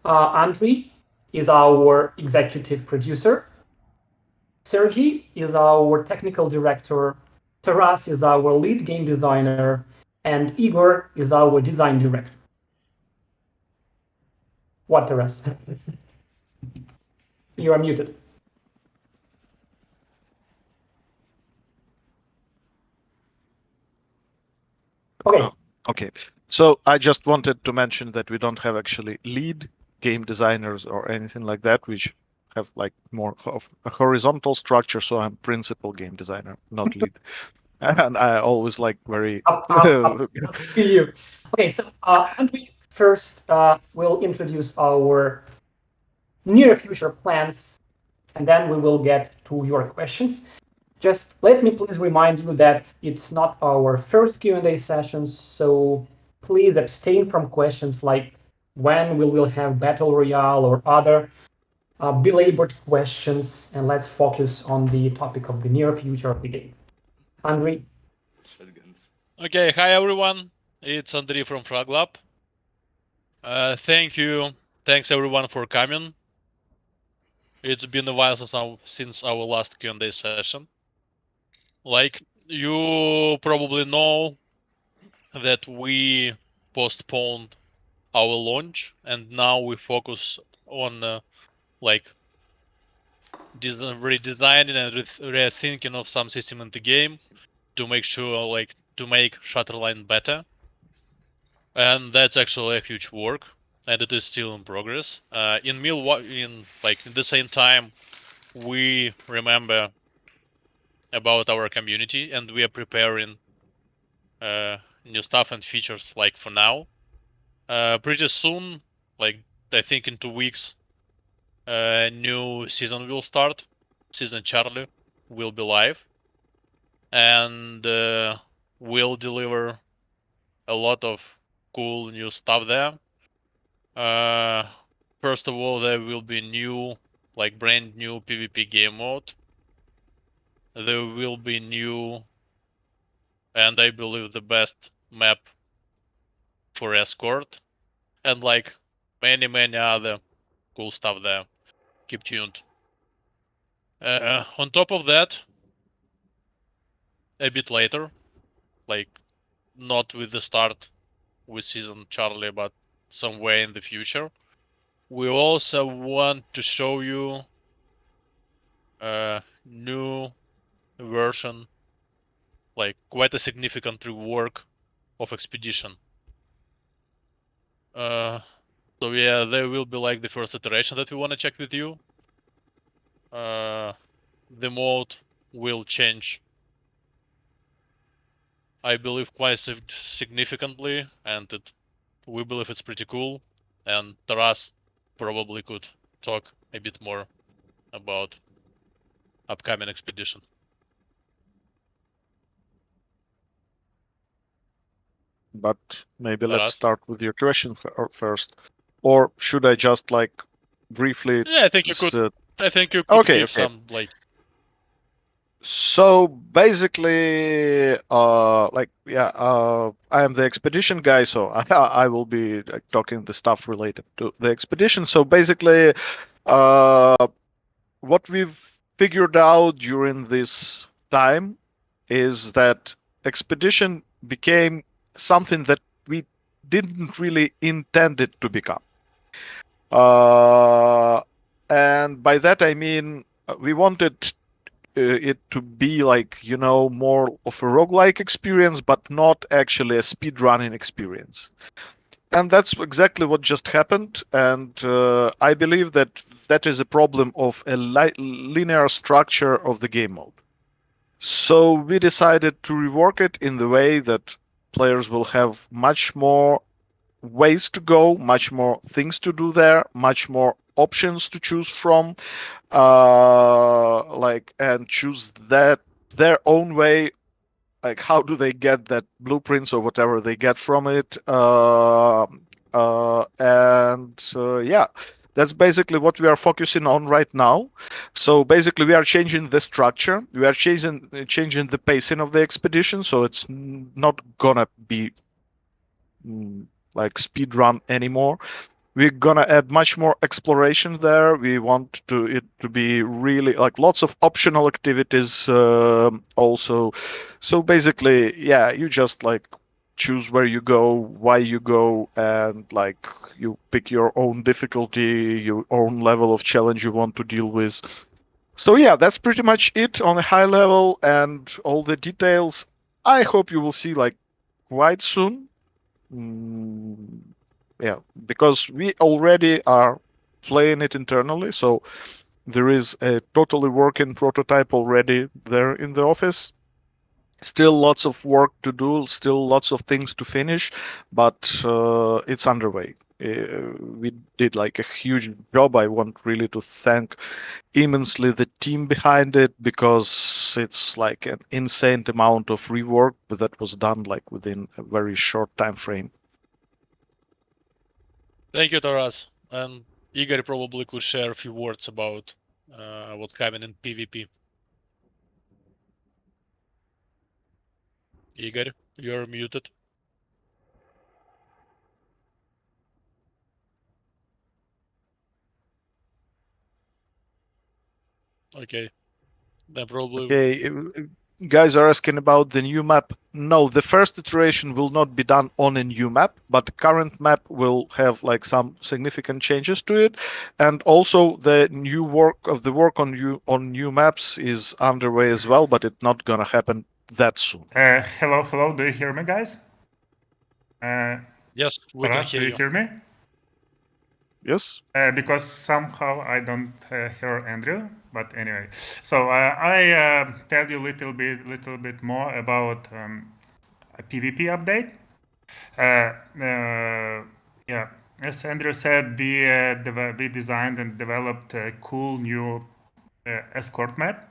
Andrei is our executive producer. Sergey is our technical director. Taras is our lead game designer. And Igor is our design director. What, Taras? You are muted. Okay. Oh, okay. So I just wanted to mention that we don't have actually lead game designers or anything like that, which have like more of a horizontal structure. So I'm principal game designer, not lead. And I always like very Up to you. Okay, so Andrei first will introduce our near future plans, and then we will get to your questions. Just let me please remind you that it's not our first Q&A session, so please abstain from questions like when we will have Battle Royale or other belabored questions, and let's focus on the topic of the near future of the game. Andrei? Okay, hi everyone. It's Andrei from Frog Lab. Thank you. Thanks everyone for coming. It's been a while since our last Q&A session. Like you probably know that we postponed our launch and now we focus on like redesigning and rethinking of some system in the game to make sure like to make Shatterline better. And that's actually a huge work, and it is still in progress. In the same time, we remember about our community, and we are preparing new stuff and features. Like for now, pretty soon, like I think in 2 weeks, new season will start. Season Charlie will be live, and we'll deliver a lot of cool new stuff there. First of all, there will be brand new PvP game mode. There will be new, and I believe the best map for escort, and like many other cool stuff there. Keep tuned. On top of that, a bit later, like not with the start with season Charlie, but somewhere in the future, we also want to show you a new version, like quite a significant rework of Expedition. So yeah, there will be like the first iteration that we want to check with you. The mode will change, I believe, quite significantly, and we believe it's pretty cool. And Taras probably could talk a bit more about upcoming Expedition. But maybe Taras? let's start with your question first, or should I just like briefly? Yeah, I think you could. I think you could Okay, give okay. some like. So basically, I am the expedition guy, so I will be like, talking the stuff related to the expedition. So basically, what we've figured out during this time is that expedition became something that we didn't really intend it to become. And by that I mean we wanted it to be like, you know, more of a roguelike experience, but not actually a speedrunning experience. And that's exactly what just happened. And I believe that that is a problem of a linear structure of the game mode. So we decided to rework it in the way that players will have much more ways to go, much more things to do there, much more options to choose from, and choose that their own way. Like, how do they get that blueprints or whatever they get from it? Yeah, that's basically what we are focusing on right now. So basically, we are changing the structure. We are changing the pacing of the expedition. So it's not gonna be like speed run anymore. we're gonna add much more exploration there. We want it to be really like lots of optional activities also. So basically, yeah, you just like choose where you go, why you go, and like you pick your own difficulty, your own level of challenge you want to deal with. So yeah, that's pretty much it on a high level, and all the details I hope you will see like quite soon. Mm, yeah, because we already are playing it internally, so there is a totally working prototype already there in the office. Still lots of work to do, still lots of things to finish, but it's underway. We did like a huge job. I want really to thank immensely the team behind it, because it's like an insane amount of rework that was done like within a very short time frame. Thank you, Taras. And Igor probably could share a few words about what's coming in PvP. Igor, you're muted. Okay, then probably Okay, guys are asking about the new map. No, the first iteration will not be done on a new map, but the current map will have like some significant changes to it, and also the work on new maps is underway as well, but it's not gonna happen that soon. Hello. Do you hear me, guys? yes, we can Taras, hear do you you. hear me? Yes. Because somehow I don't hear Andrew. But anyway, so I tell you little bit more about a PvP update. Yeah, as Andrew said, we designed and developed a cool new escort map.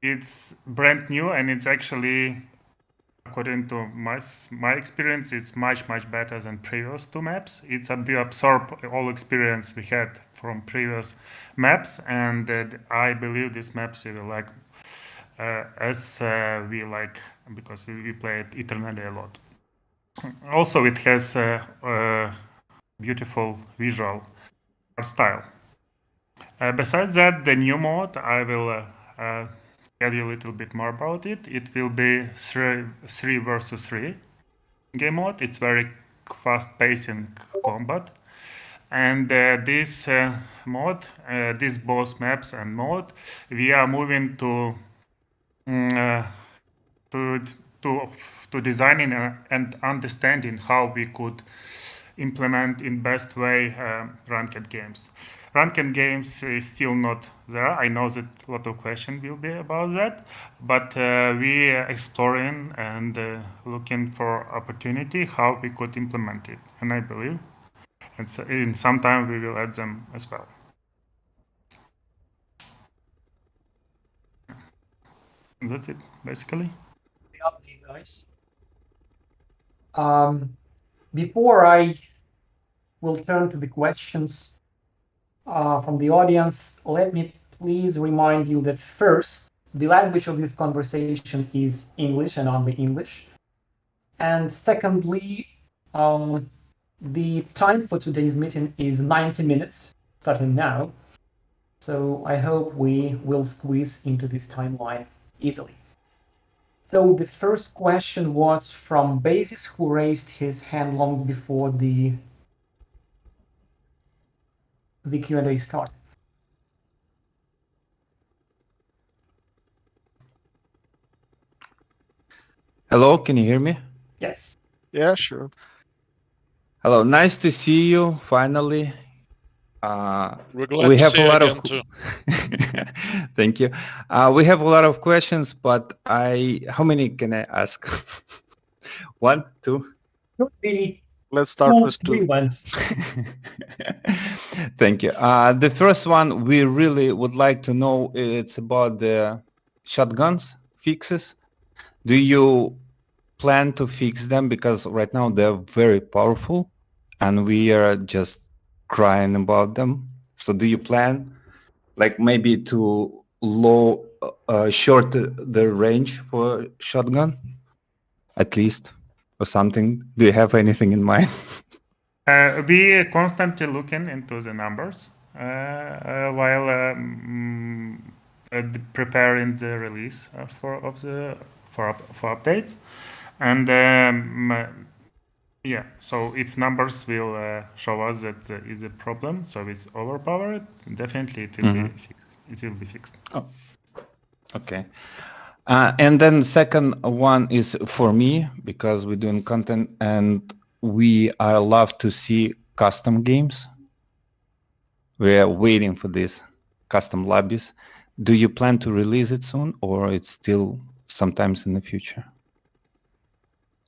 It's brand new, and it's actually, according to my experience, it's much better than previous two maps. We absorb all experience we had from previous maps, and I believe this maps will like as we like, because we play it eternally a lot. Also, it has a beautiful visual art style. Besides that, the new mode, I will tell you a little bit more about it. It will be three versus three game mode. It's very fast pacing combat. And this mode, these both maps and mode, we are moving mm, uh, to to to designing and understanding how we could implement in best way ranked games. Ranked games is still not there. I know that a lot of questions will be about that, but we are exploring and looking for opportunity how we could implement it. And I believe, and so in some time we will add them as well. And that's it, basically. The update, guys. Before I will turn to the questions from the audience, let me please remind you that first, the language of this conversation is English and only English. And secondly, the time for today's meeting is 90 minutes, starting now. So I hope we will squeeze into this timeline easily. So the first question was from Basis, who raised his hand long before the Q&A started. Hello, can you hear me? Yes. Yeah, sure. Hello, nice to see you finally. We're glad We to have see a you lot again of too. thank you. We have a lot of questions, but how many can I ask? One, two? Could be Let's start with three two. ones. Thank you. The first one we really would like to know, it's about the shotguns fixes. Do you plan to fix them? Because right now they're very powerful and we are just crying about them. So do you plan like maybe to short the range for shotgun at least, or something? Do you have anything in mind? We constantly looking into the numbers while preparing the release for updates, and yeah. So if numbers will show us that there is a problem, so it's overpowered, definitely it will be fixed. It will be fixed. Oh, okay. And then second one is for me, because we're doing content and I love to see custom games. We are waiting for this custom lobbies. Do you plan to release it soon, or it's still sometimes in the future?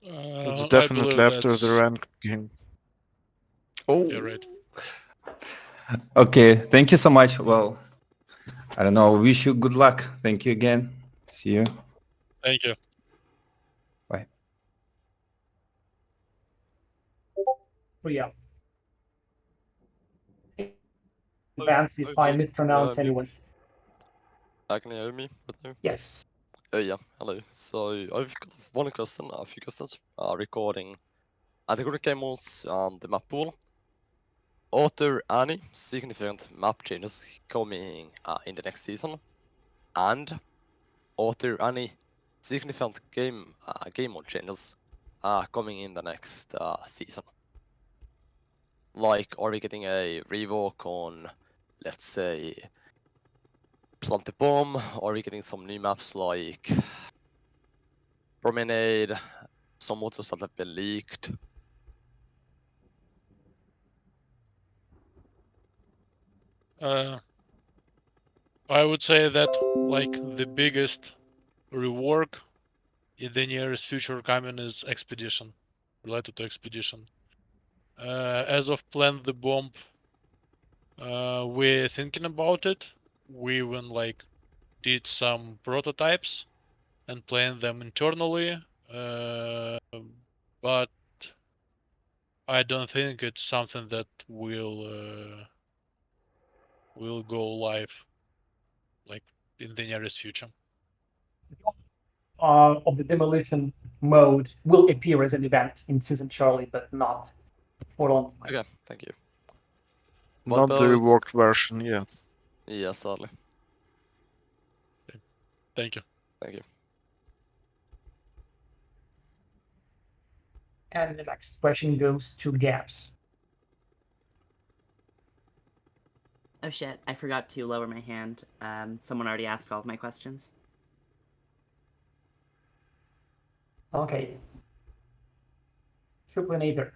It's I definitely believe after the that's ranked game. Oh, yeah, right. okay. Thank you so much. Well, I don't know. Wish you good luck. Thank you again. See you. Thank you. Bye. So yeah. Advance if I mispronounce anyone. Can you hear me right now? Yes. Yeah, hello. So I've got one question, a few questions regarding the current game modes and the map pool. Are there any significant map changes coming in the next season? And are there any significant game mode changes coming in the next season? Like, are we getting a rework on, let's say, Plant the Bomb? Are we getting some new maps like Promenade? Some mods that have been leaked? I would say that like the biggest rework in the nearest future coming is Expedition, related to Expedition. As of Plant the Bomb, we're thinking about it. We even like did some prototypes and playing them internally, but I don't think it's something that will go live like in the nearest future. Of the demolition mode will appear as an event in Season Charlie, but not for long. Okay, thank you. What Not the about... reworked version, yeah. Yeah, sadly. Thank you. Thank you. And the next question goes to Gaps. Oh shit, I forgot to lower my hand. Someone already asked all of my questions. Okay. Triplinator.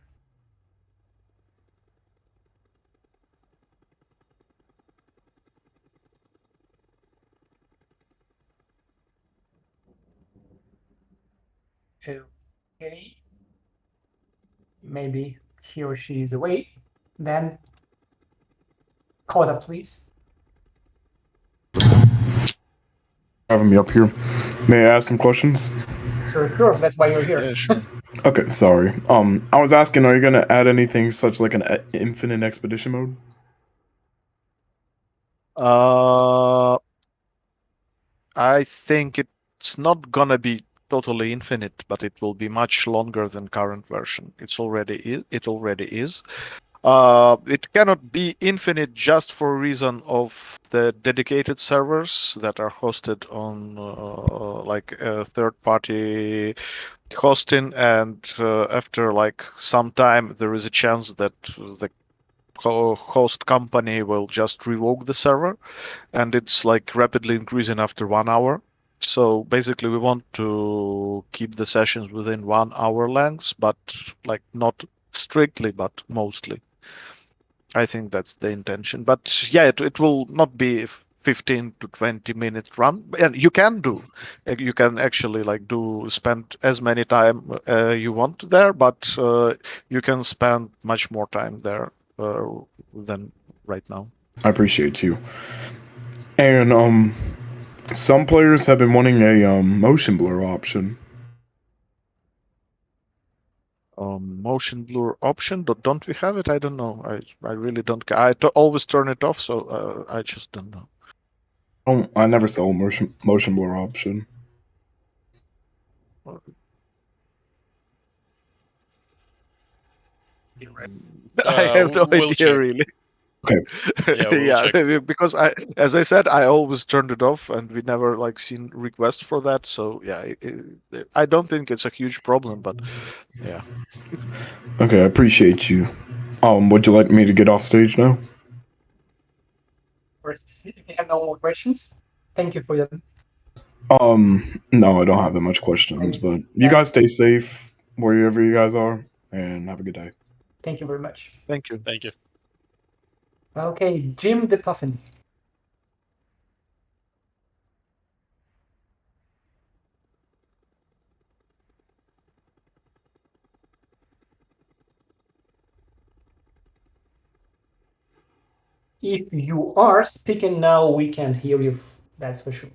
Okay. Maybe he or she is away. Then call it up, please. Having me up here. May I ask some questions? Sure. That's why you're here. Yeah, sure. Okay, sorry. I was asking, are you gonna add anything such like an infinite expedition mode? I think it's not gonna be totally infinite, but it will be much longer than current version. It already is. It cannot be infinite just for a reason of the dedicated servers that are hosted on like a third-party hosting, and after like some time, there is a chance that the host company will just revoke the server, and it's like rapidly increasing after 1 hour. So basically, we want to keep the sessions within 1 hour lengths, but like not strictly, but mostly. I think that's the intention. But yeah, it will not be 15 to 20 minute run, and you can actually like spend as many time you want there, but you can spend much more time there than right now. I appreciate you. And some players have been wanting a motion blur option. Motion blur option, don't we have it? I don't know. I really don't care. Always turn it off, so I just don't know. I never saw a motion blur option. I have no We'll idea check. really. Okay. Yeah, we'll Yeah, check. because as I said, I always turned it off, and we never like seen requests for that. So yeah, I don't think it's a huge problem, but yeah. Okay, I appreciate you. Would you like me to get off stage now? First, if you have no more questions, thank you for your. No, I don't have that much questions, but you guys stay safe wherever you guys are, and have a good day. Thank you very much. Thank you. Thank you. Okay, Jim the Puffin. If you are speaking now, we can hear you. That's for sure.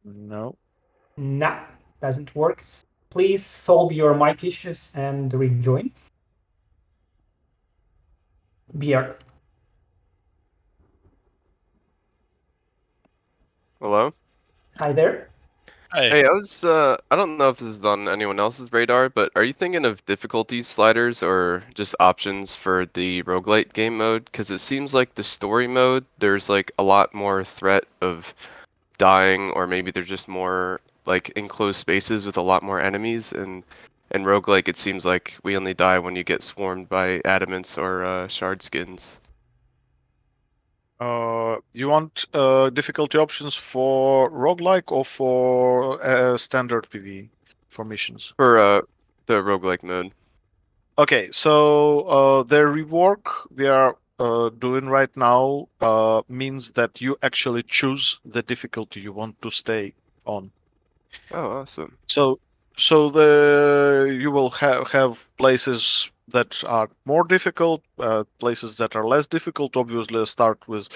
No. Nah, doesn't work. Please solve your mic issues and rejoin. Beer. Hello? Hi there. Hey. Hey, I don't know if this is on anyone else's radar, but are you thinking of difficulty sliders or just options for the roguelite game mode? Because it seems like the story mode, there's like a lot more threat of dying, or maybe there's just more like enclosed spaces with a lot more enemies, and roguelike it seems like we only die when you get swarmed by adamants or shard skins. You want difficulty options for roguelike or for standard PvE for missions? For the roguelike mode. Okay, so the rework we are doing right now means that you actually choose the difficulty you want to stay on. Oh, awesome. So you will have places that are more difficult, places that are less difficult. Obviously, start with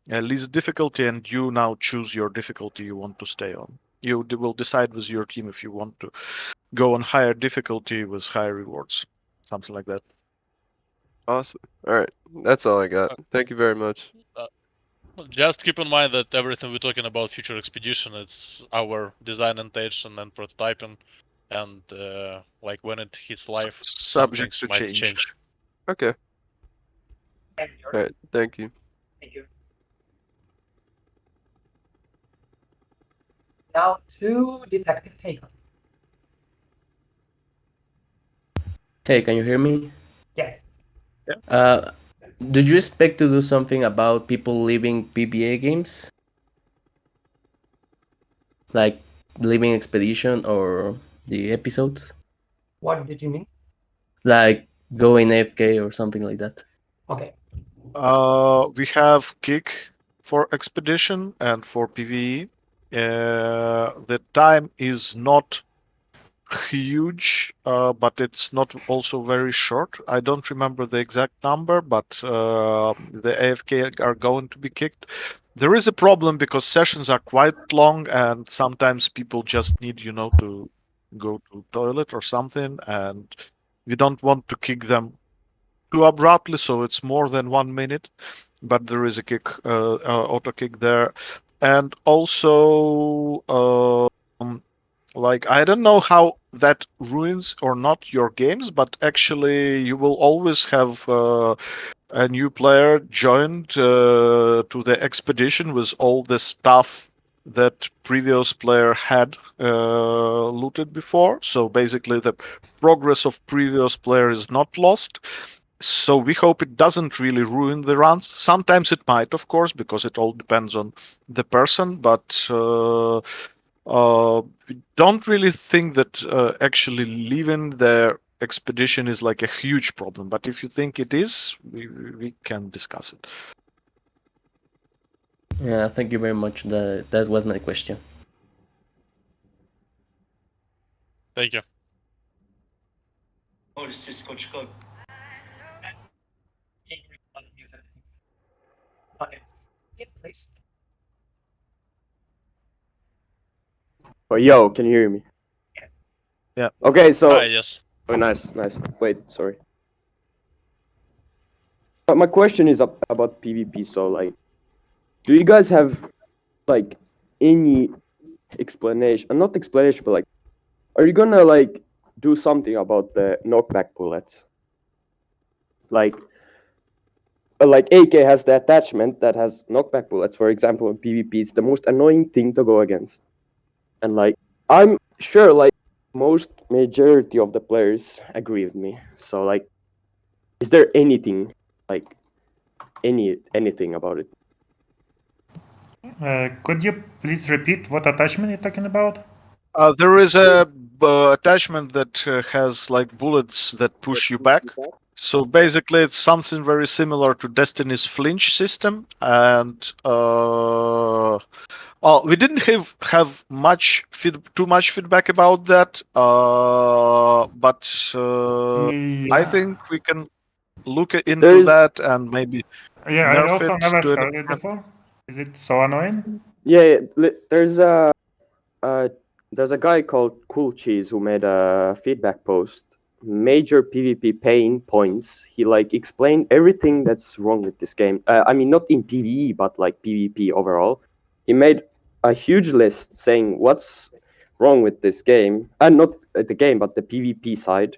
least difficulty, and you now choose your difficulty you want to stay on. You will decide with your team if you want to go on higher difficulty with higher rewards, something like that. Awesome. All right. That's all I got. Thank you very much. Just keep in mind that everything we're talking about future expedition, it's our design intention and prototyping, and like when it hits live, some Subject things to might change. change. Okay. All right. Thank you. Thank you. Now to Detective Taker. Hey, can you hear me? Yes. Did you expect to do something about people leaving PBA games? Like leaving Expedition or the episodes? What did you mean? Like going AFK or something like that? Okay. We have kick for expedition and for PvE. The time is not huge, but it's not also very short. I don't remember the exact number, but the AFK are going to be kicked. There is a problem because sessions are quite long, and sometimes people just need, to go to toilet or something, and we don't want to kick them too abruptly, so it's more than 1 minute. But there is a kick, auto kick there, and also like I don't know how that ruins or not your games, but actually you will always have a new player joined to the expedition with all the stuff that previous player had looted before. So basically, the progress of previous player is not lost. So we hope it doesn't really ruin the runs. Sometimes it might, of course, because it all depends on the person. But we don't really think that actually leaving the expedition is like a huge problem. But if you think it is, we can discuss it. Yeah, thank you very much. That was my question. Thank you. Okay. Yeah, please. Oh, yo, can you hear me? Yeah. Okay, so. Yes. Oh, nice. Wait, sorry. But my question is about PvP. So, like, do you guys have, like, any explanation? Not explanation, but like, are you gonna like do something about the knockback bullets? Like AK has the attachment that has knockback bullets, for example, in PvP. It's the most annoying thing to go against. And like I'm sure like most majority of the players agree with me. So like is there anything like anything about it? Could you please repeat what attachment you're talking about? There is a attachment that has like bullets that push you back. So basically, it's something very similar to Destiny's flinch system, and well, we didn't have too much feedback about that, but I think we can look into There's that and maybe Yeah, I nerf also it never to an heard it extent. before. Is it so annoying? yeah, there's a there's a guy called Cool Cheese who made a feedback post. Major PvP pain points. He like explained everything that's wrong with this game. I mean, not in PvE, but like PvP overall. He made a huge list saying what's wrong with this game, and not the game, but the PvP side.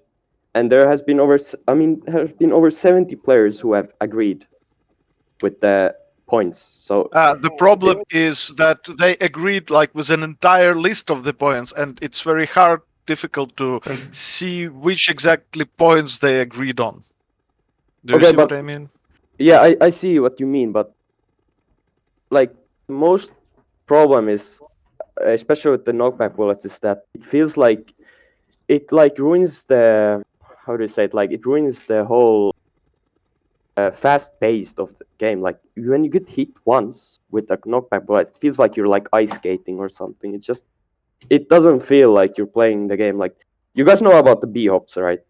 And there has been over 70 players who have agreed with the points. So The problem is that they agreed like with an entire list of the points, and it's very difficult to see which exactly points they agreed on. Do you okay, see what but I mean? yeah, I see what you mean, but like most problem is, especially with the knockback bullets, is that it feels like it like ruins the, how do you say it, like it ruins the whole fast pace of the game. Like when you get hit once with a knockback bullet, it feels like you're like ice skating or something. It doesn't feel like you're playing the game. Like you guys know about the B hops, right?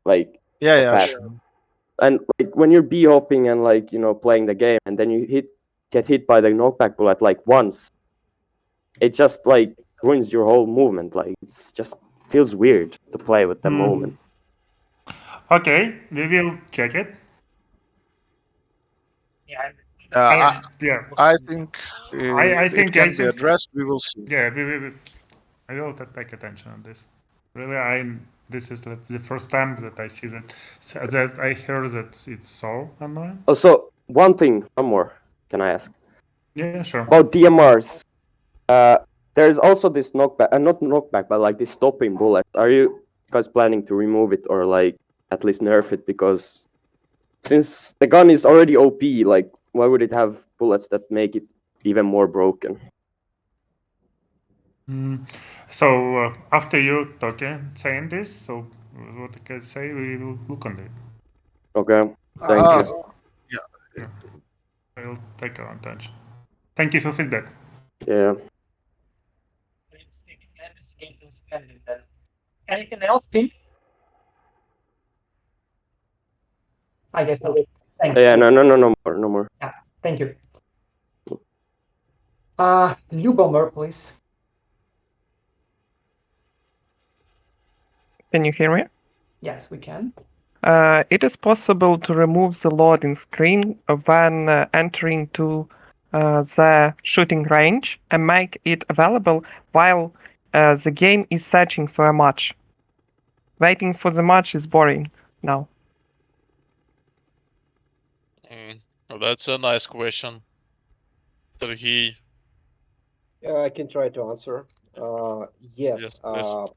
Like Yeah, fast. sure. And like when you're B hopping and like playing the game, and then you get hit by the knockback bullet like once, it just like ruins your whole movement. Like it's just feels weird to play with the moment. Okay, we will check it. Yeah. Yeah, I think I it think can be addressed. We will see. yeah, I will take attention on this. Really, this is the first time that I see that I heard that it's so annoying. Also, one more. Can I ask Yeah, sure. about DMRs? There's also this knockback, not knockback, but like this stopping bullet. Are you guys planning to remove it or like at least nerf it? Because since the gun is already OP, like why would it have bullets that make it even more broken? So after you saying this, so what I can say, we will look on it. Okay, thank you. Yeah. I will take our attention. Thank you for feedback. Yeah. Anything else, Pim? I guess not. Thanks. Yeah, no more. Yeah, thank you. Lubomir, please. Can you hear me? Yes, we can. It is possible to remove the loading screen when entering to the shooting range and make it available while the game is searching for a match. Waiting for the match is boring now. Well, that's a nice question. Sergey. Yeah, I can try to answer. Yes, please.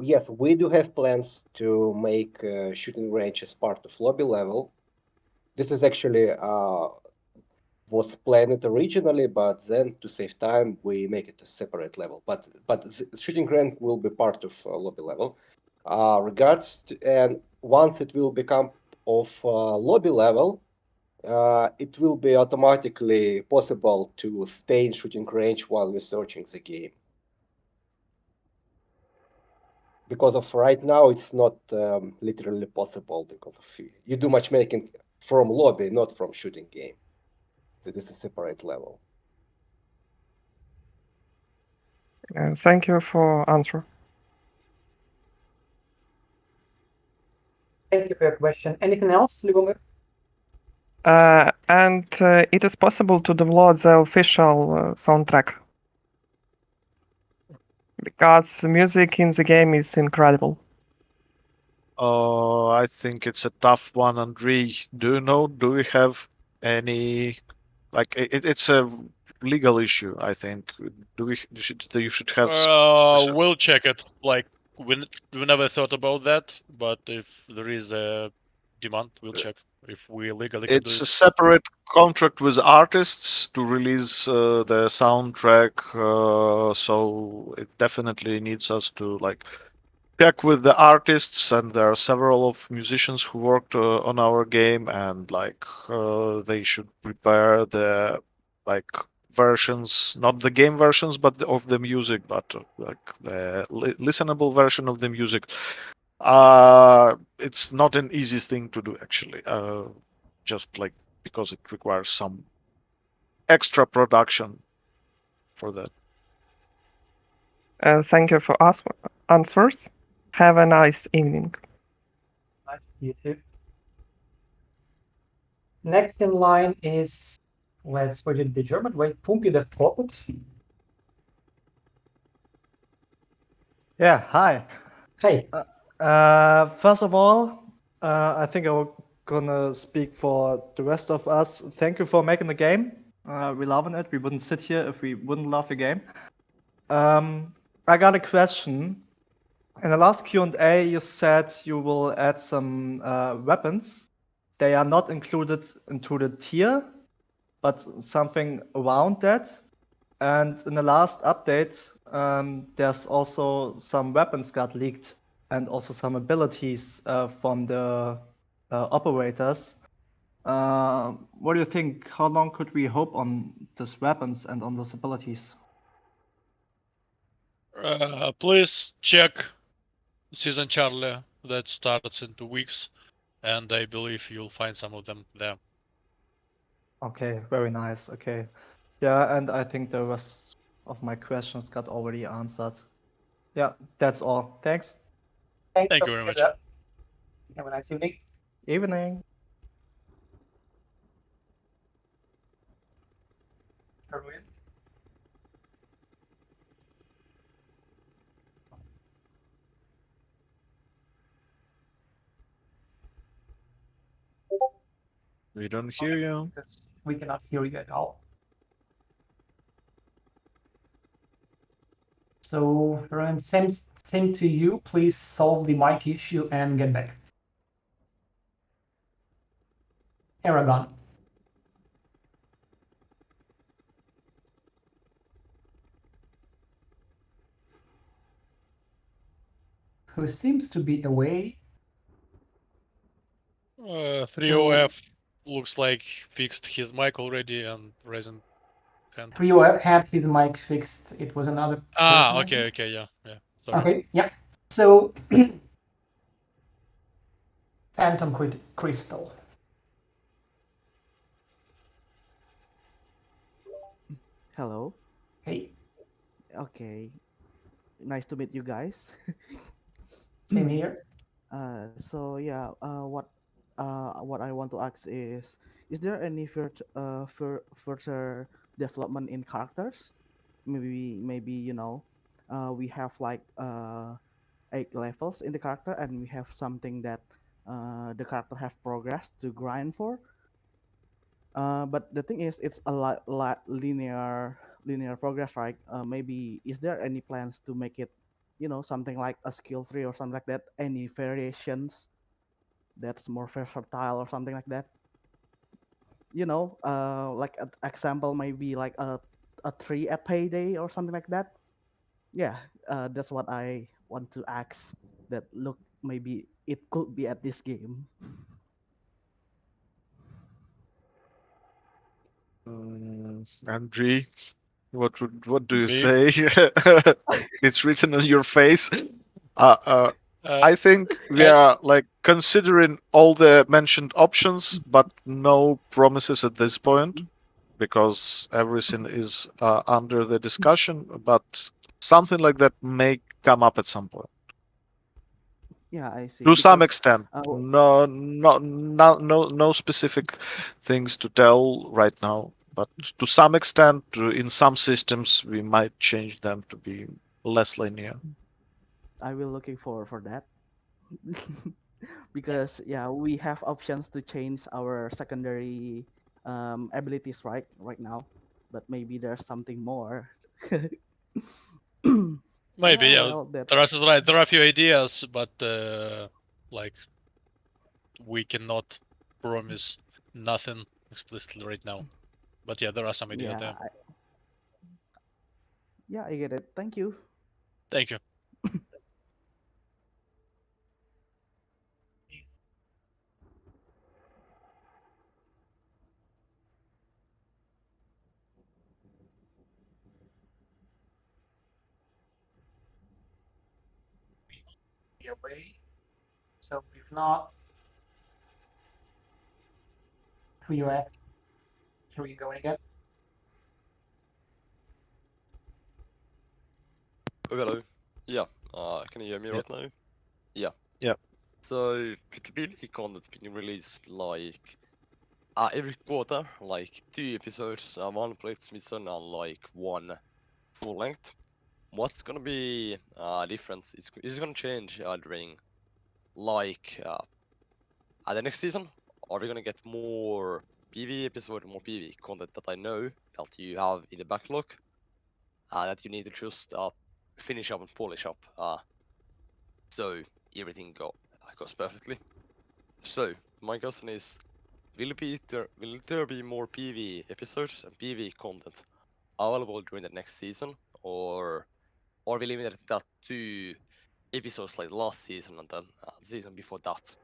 Yes, we do have plans to make shooting range as part of lobby level. This is actually was planned originally, but then to save time, we make it a separate level. But the shooting range will be part of lobby level. And once it will become of lobby level, it will be automatically possible to stay in shooting range while we're searching the game. Because of right now, it's not literally possible because of you do matchmaking from lobby, not from shooting game. So this is a separate level. Thank you for answer. Thank you for your question. Anything else, Lubomir? And it is possible to download the official soundtrack because the music in the game is incredible. I think it's a tough one, Andrei. Do you know? Do we have any like it's a legal issue? I think. Do we you should have We'll check it. Like we never thought about that, but if there is a demand, we'll check if we legally can do it's a it. separate contract with artists to release the soundtrack, so it definitely needs us to like check with the artists, and there are several of musicians who worked on our game, and like they should prepare the like versions, not the game versions, but of the music, but like the listenable version of the music. It's not an easy thing to do actually. Just like because it requires some extra production for that. Thank you for answers. Have a nice evening. Nice to you too. Next in line is, let's put it the German way, Pumpi the Prophet. Yeah, hi. Hey. First of all, I think I'm gonna speak for the rest of us. Thank you for making the game. We're loving it. We wouldn't sit here if we wouldn't love the game. I got a question. In the last Q&A, you said you will add some weapons. They are not included into the tier, but something around that. And in the last update, there's also some weapons got leaked and also some abilities from the operators. What do you think? How long could we hope on these weapons and on those abilities? Please check Season Charlie that starts in 2 weeks, and I believe you'll find some of them there. Okay, very nice. Okay. Yeah, and I think the rest of my questions got already answered. Yeah, that's all. Thanks. Thank you very much. Have a nice evening. Evening. Erwin. We don't hear you. We cannot hear you at all. So, Erwin, same to you. Please solve the mic issue and get back. Aragon. Who seems to be away. 3OF looks like fixed his mic already and raising hand. 3OF had his mic fixed. It was another person. Okay, yeah. Sorry. Okay, yeah. So, Phantom Crystal. Hello. Hey. Okay. Nice to meet you guys. Same here. So yeah, what I want to ask is there any further development in characters? Maybe we have like 8 levels in the character, and we have something that the character have progressed to grind for. But the thing is, it's a lot linear progress, right? Maybe is there any plans to make it, something like a skill tree or something like that? Any variations that's more versatile or something like that? Like an example, maybe like a tree at payday or something like that. Yeah, that's what I want to ask. That look, maybe it could be at this game. Andrei, what do you Me? say? It's written on your face. I think we are like considering all the mentioned options, but no promises at this point because everything is under the discussion. But something like that may come up at some point. Yeah, I see. To some Because, extent, no specific things to tell right now. But to some extent, in some systems, we might change them to be less linear. I will looking forward for that. Because yeah, we have options to change our secondary abilities right now, but maybe there's something more. Maybe, Yeah, yeah. well, There are that's right. There are a few ideas, but like we cannot promise nothing explicitly right now. But yeah, there are some ideas yeah, there. yeah, I get it. Thank you. Thank you. Be away. So if not, who you at? Who you going again? Oh, hello. Yeah. Can you hear me Yeah. right now? Yeah. Yeah. So with the PvP content being released like every quarter, like 2 episodes, one Blitz mission and like one full length. What's gonna be different? It's gonna change during like the next season. Are we gonna get more PV episode, more PV content that I know that you have in the backlog that you need to just finish up and polish up so everything goes perfectly. So my question is, will there be more PV episodes and PV content available during the next season, or are we limited that to episodes like last season and then the season before that?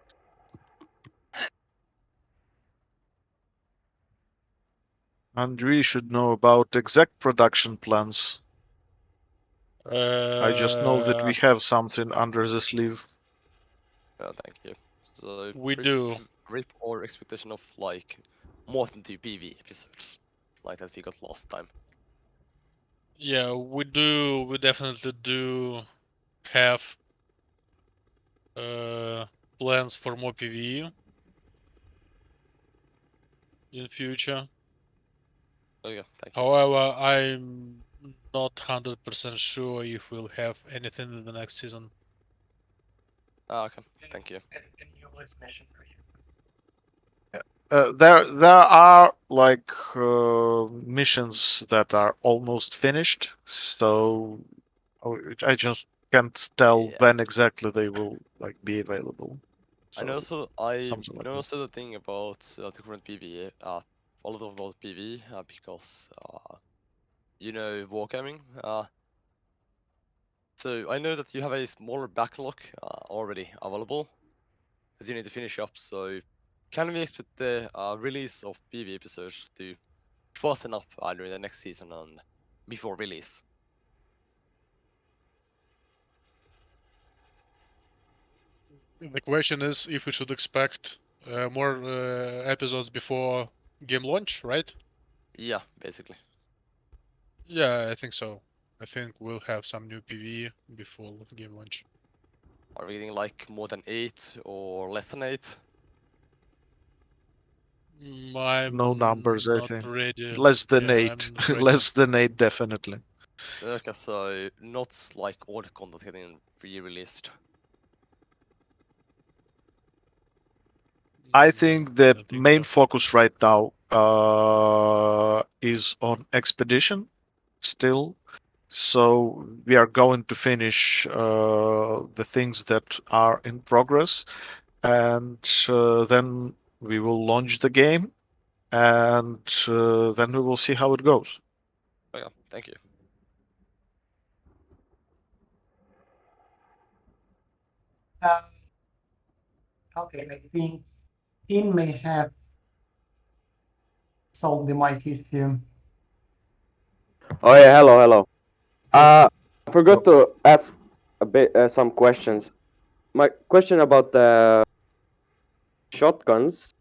Andrei should know about exact production plans. I just know that we have something under the sleeve. Thank you. So We do. grip or expectation of like more than 2 PV episodes, like that we got last time. Yeah, we do. We definitely do have plans for more PvE in future. Okay, thank you. However, I'm not 100% sure if we'll have anything in the next season. Okay, thank you. There are like missions that are almost finished, so I just can't tell Yeah. when exactly they will like be available. I know. So So I something like know that. also the thing about the current PvE. A lot of about PvE because you know wargaming. So I know that you have a smaller backlog already available that you need to finish up. So can we expect the release of PvE episodes to fasten up during the next season and before release? The question is if we should expect more episodes before game launch, right? Yeah, basically. Yeah, I think so. I think we'll have some new PvE before game launch. Are we getting like more than 8 or less than 8? I'm No numbers, I not think. ready. Less than Yeah, 8. I'm not ready. Less than 8, definitely. Okay, so not like all the content getting re-released. I think the think main so. focus right now is on expedition still. So we are going to finish the things that are in progress, and then we will launch the game, and then we will see how it goes. Okay, thank you. Okay, I think Finn may have solved the mic issue. Oh yeah, hello. I forgot to ask a bit some questions. My question about the shotguns.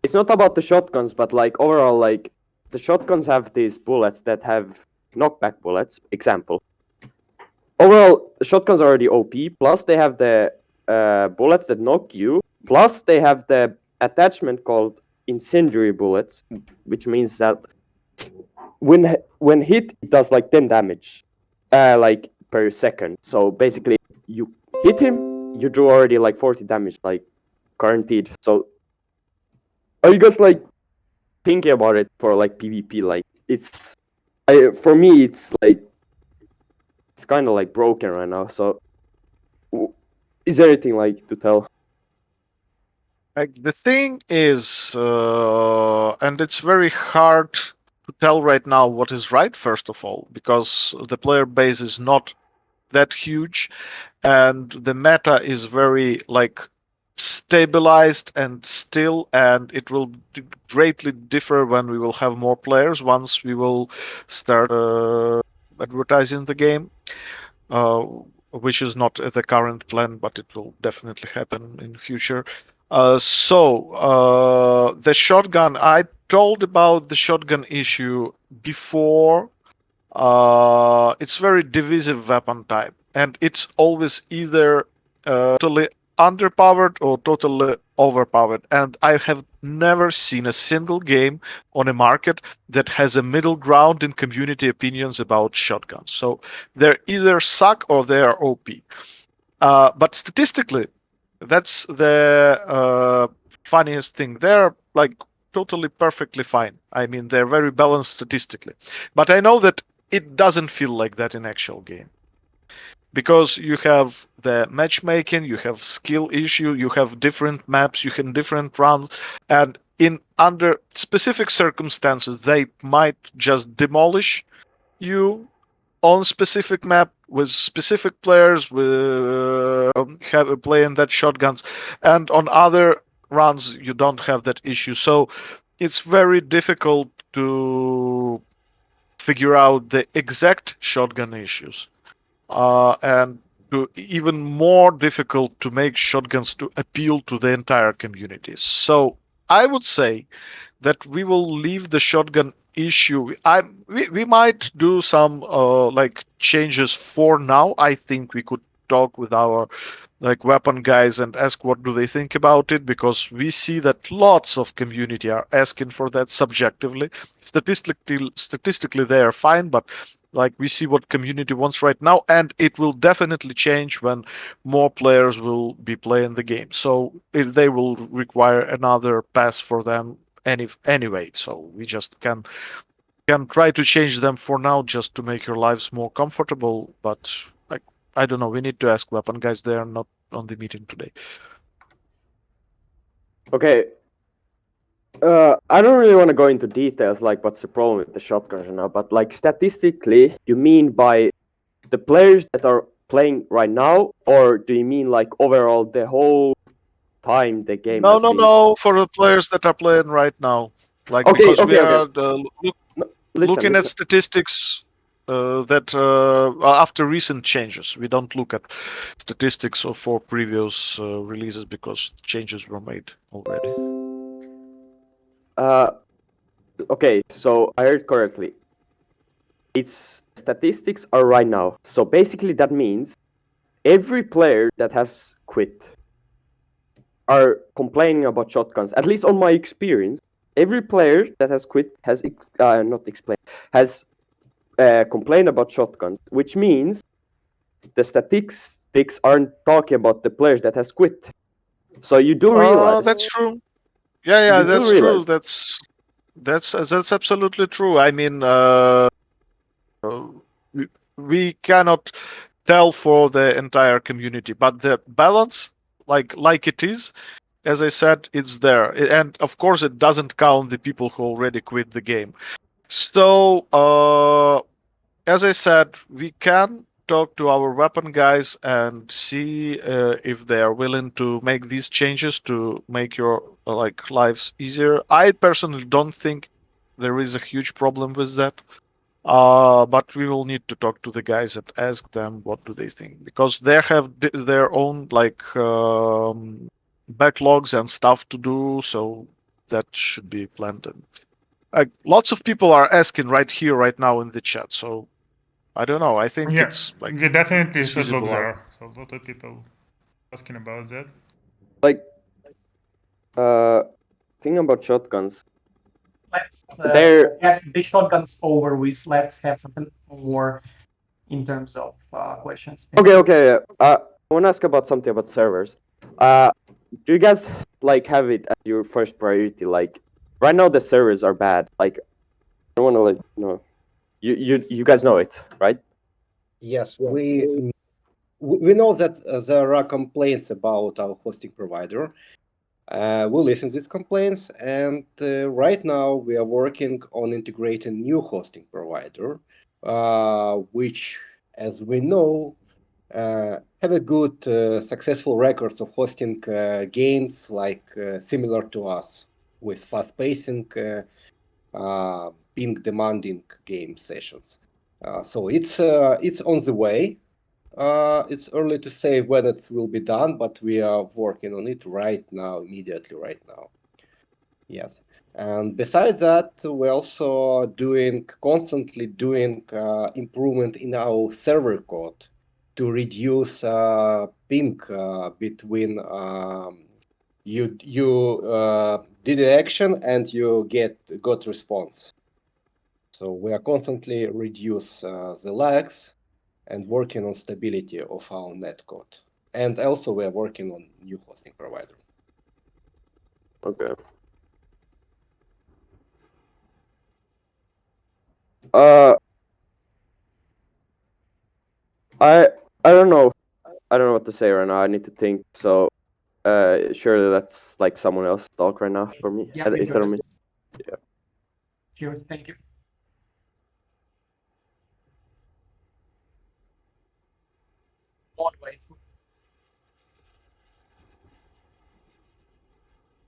It's not about the shotguns, but like overall, like the shotguns have these bullets that have knockback bullets. Example. Overall, the shotguns are already OP. Plus, they have the bullets that knock you. Plus, they have the attachment called incendiary bullets, which means that when hit, it does like 10 damage, like per second. So basically, you hit him, you do already like 40 damage, like guaranteed. So are you guys like thinking about it for like PvP? Like for me, it's like it's kind of like broken right now. So is there anything like to tell? Like the thing is, and it's very hard to tell right now what is right, first of all, because the player base is not that huge, and the meta is very like stabilized and still, and it will greatly differ when we will have more players once we will start advertising the game. Which is not the current plan, but it will definitely happen in future. The shotgun, I told about the shotgun issue before. It's very divisive weapon type, and it's always either totally underpowered or totally overpowered. And I have never seen a single game on a market that has a middle ground in community opinions about shotguns. So they're either suck or they are OP. But statistically, that's the funniest thing. They're like totally perfectly fine. I mean, they're very balanced statistically. But I know that it doesn't feel like that in actual game. Because you have the matchmaking, you have skill issue, you have different maps, you have different runs, and in under specific circumstances, they might just demolish you on specific map with specific players with have playing that shotguns, and on other runs you don't have that issue. So it's very difficult to figure out the exact shotgun issues, and even more difficult to make shotguns to appeal to the entire community. So I would say that we will leave the shotgun issue. We might do some like changes for now. I think we could talk with our like weapon guys and ask what do they think about it, because we see that lots of community are asking for that subjectively. Statistically they are fine, but like we see what community wants right now, and it will definitely change when more players will be playing the game. So if they will require another pass for them anyway, so we just can try to change them for now just to make your lives more comfortable. But like I don't know, we need to ask weapon guys. They are not on the meeting today. Okay. I don't really want to go into details like what's the problem with the shotguns now, but like statistically, you mean by the players that are playing right now, or do you mean like overall the whole time the game has been? No, for the players that are playing right now, like Okay, because we okay, are okay. looking at Listen. statistics that after recent changes. We don't look at statistics of for previous releases because changes were made already. Okay, so I heard correctly. Its statistics are right now. So basically that means every player that has quit are complaining about shotguns. At least on my experience, every player that has quit has not explained has complained about shotguns, which means the statistics aren't talking about the players that has quit. So you do realize That's true. Yeah, you do that's true. realize. That's absolutely true. I mean, we cannot tell for the entire community, but the balance, like it is, as I said, it's there, and of course, it doesn't count the people who already quit the game. So, as I said, we can talk to our weapon guys and see if they are willing to make these changes to make your like lives easier. I personally don't think there is a huge problem with that. But we will need to talk to the guys and ask them what do they think, because they have their own like backlogs and stuff to do, so that should be planned. And lots of people are asking right here, right now in the chat. So I don't know. I think Yeah, it's like we definitely it's should look feasible. there. So a lot of people asking about that. Like, thing about shotguns. Let's They're get the shotguns over with. Let's have something more in terms of questions. Okay. I want to ask about something about servers. Do you guys like have it as your first priority? Like right now, the servers are bad. Like I want to like you guys know it, right? Yes, we know that there are complaints about our hosting provider. We listen to these complaints, and right now we are working on integrating new hosting provider, which, as we know, have a good, successful records of hosting games like similar to us, with fast pacing, ping demanding game sessions. So it's on the way. It's early to say when it will be done, but we are working on it right now, immediately right now. Yes. And besides that, we're also constantly doing improvement in our server code to reduce ping between you did the action and you got response. So we are constantly reduce the lags and working on stability of our netcode. And also we are working on new hosting provider. Okay. I don't know. I don't know what to say right now. I need to think. So, surely that's like someone else talk right now for me Yeah, instead of me. Yeah. Sure, thank you.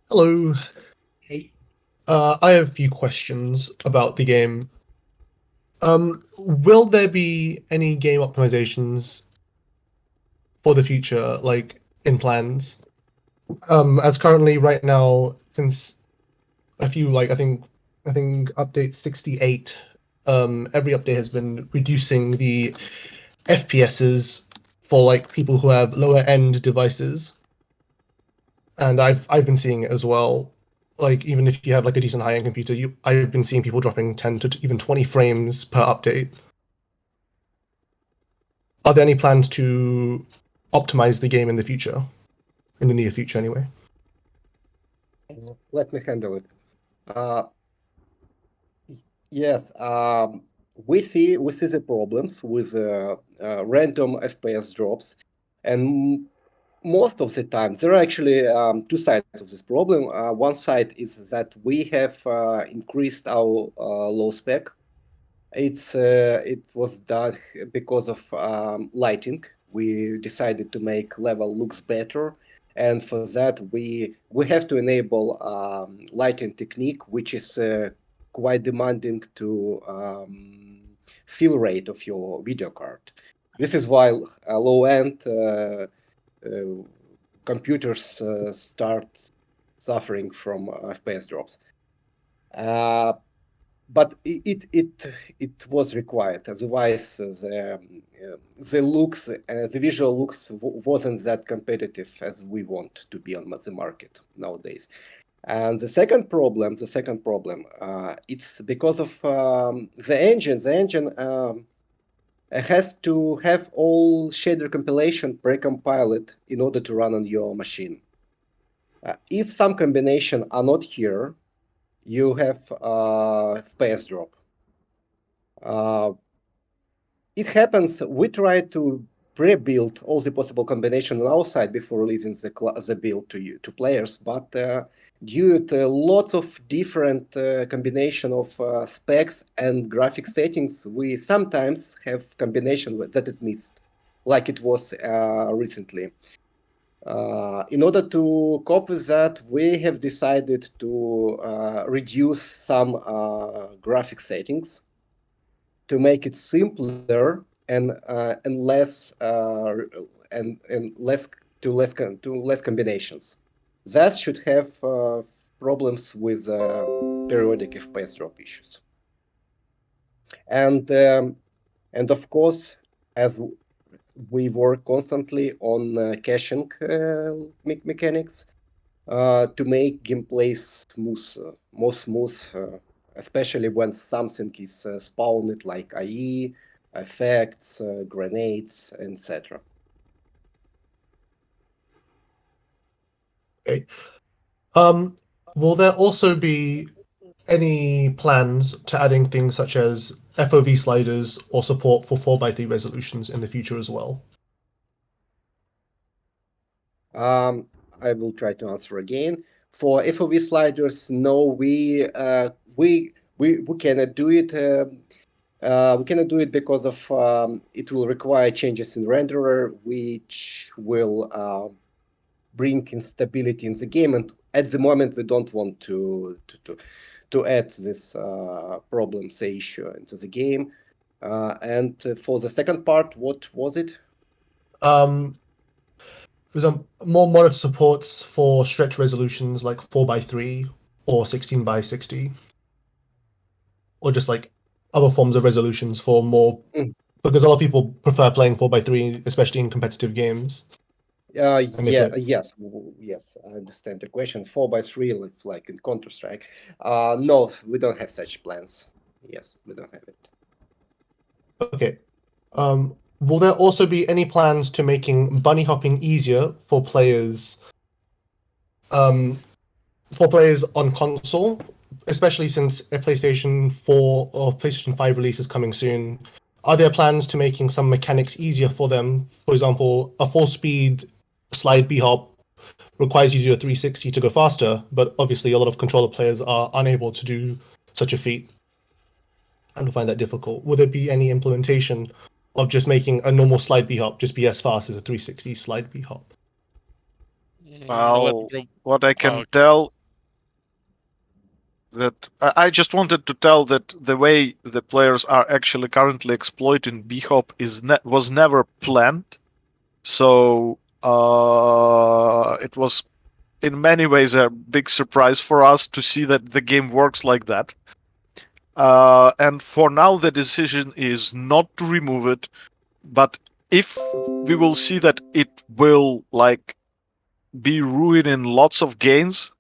Hello. Hey. I have a few questions about the game. Will there be any game optimizations for the future, like in plans? As currently right now, since a few I think update 68, every update has been reducing the FPSs for like people who have lower end devices. And I've been seeing it as well. Like even if you have like a decent high end computer, I've been seeing people dropping 10 to even 20 frames per update. Are there any plans to optimize the game in the future, in the near future anyway? Let me handle it. Yes, we see the problems with random FPS drops, and most of the time there are actually two sides of this problem. One side is that we have increased our low spec. It was done because of lighting. We decided to make level looks better, and for that we have to enable lighting technique, which is quite demanding to fill rate of your video card. This is why low end computers start suffering from FPS drops. But it was required. Otherwise, the visual looks wasn't that competitive as we want to be on the market nowadays. And the second problem, it's because of the engine. The engine has to have all shader compilation precompiled in order to run on your machine. If some combination are not here, you have FPS drop. It happens, we try to pre-build all the possible combination on our side before releasing the build to players, but due to lots of different combination of specs and graphic settings, we sometimes have combination that is missed, like it was recently. In order to cope with that, we have decided to reduce some graphic settings to make it simpler and less and less combinations. That should have problems with periodic FPS drop issues. And of course, as we work constantly on caching mechanics to make gameplay more smooth, especially when something is spawned like IE effects, grenades, etc. Okay. Will there also be any plans to adding things such as FOV sliders or support for 4x3 resolutions in the future as well? I will try to answer again. For FOV sliders, no, we cannot do it. We cannot do it because of it will require changes in renderer, which will bring instability in the game. And at the moment, we don't want to add this problems issue into the game. And for the second part, what was it? For example, more monitor supports for stretch resolutions like 4x3 or 16x60, or just like other forms of resolutions for more, because a lot of people prefer playing 4x3, especially in competitive games. Yes, yes, I understand the question. 4x3, it's like in Counter-Strike. No, we don't have such plans. Yes, we don't have it. Okay. Will there also be any plans to making bunny hopping easier for players on console, especially since a PlayStation 4 or PlayStation 5 release is coming soon? Are there plans to making some mechanics easier for them? For example, a full speed slide B hop requires you to do a 360 to go faster, but obviously a lot of controller players are unable to do such a feat and find that difficult. Would there be any implementation of just making a normal slide B hop just be as fast as a 360 slide B hop? Well, what I can tell that I just wanted to tell that the way the players are actually currently exploiting B-hop was never planned. So it was in many ways a big surprise for us to see that the game works like that. And for now, the decision is not to remove it, but if we will see that it will like be ruining lots of gains,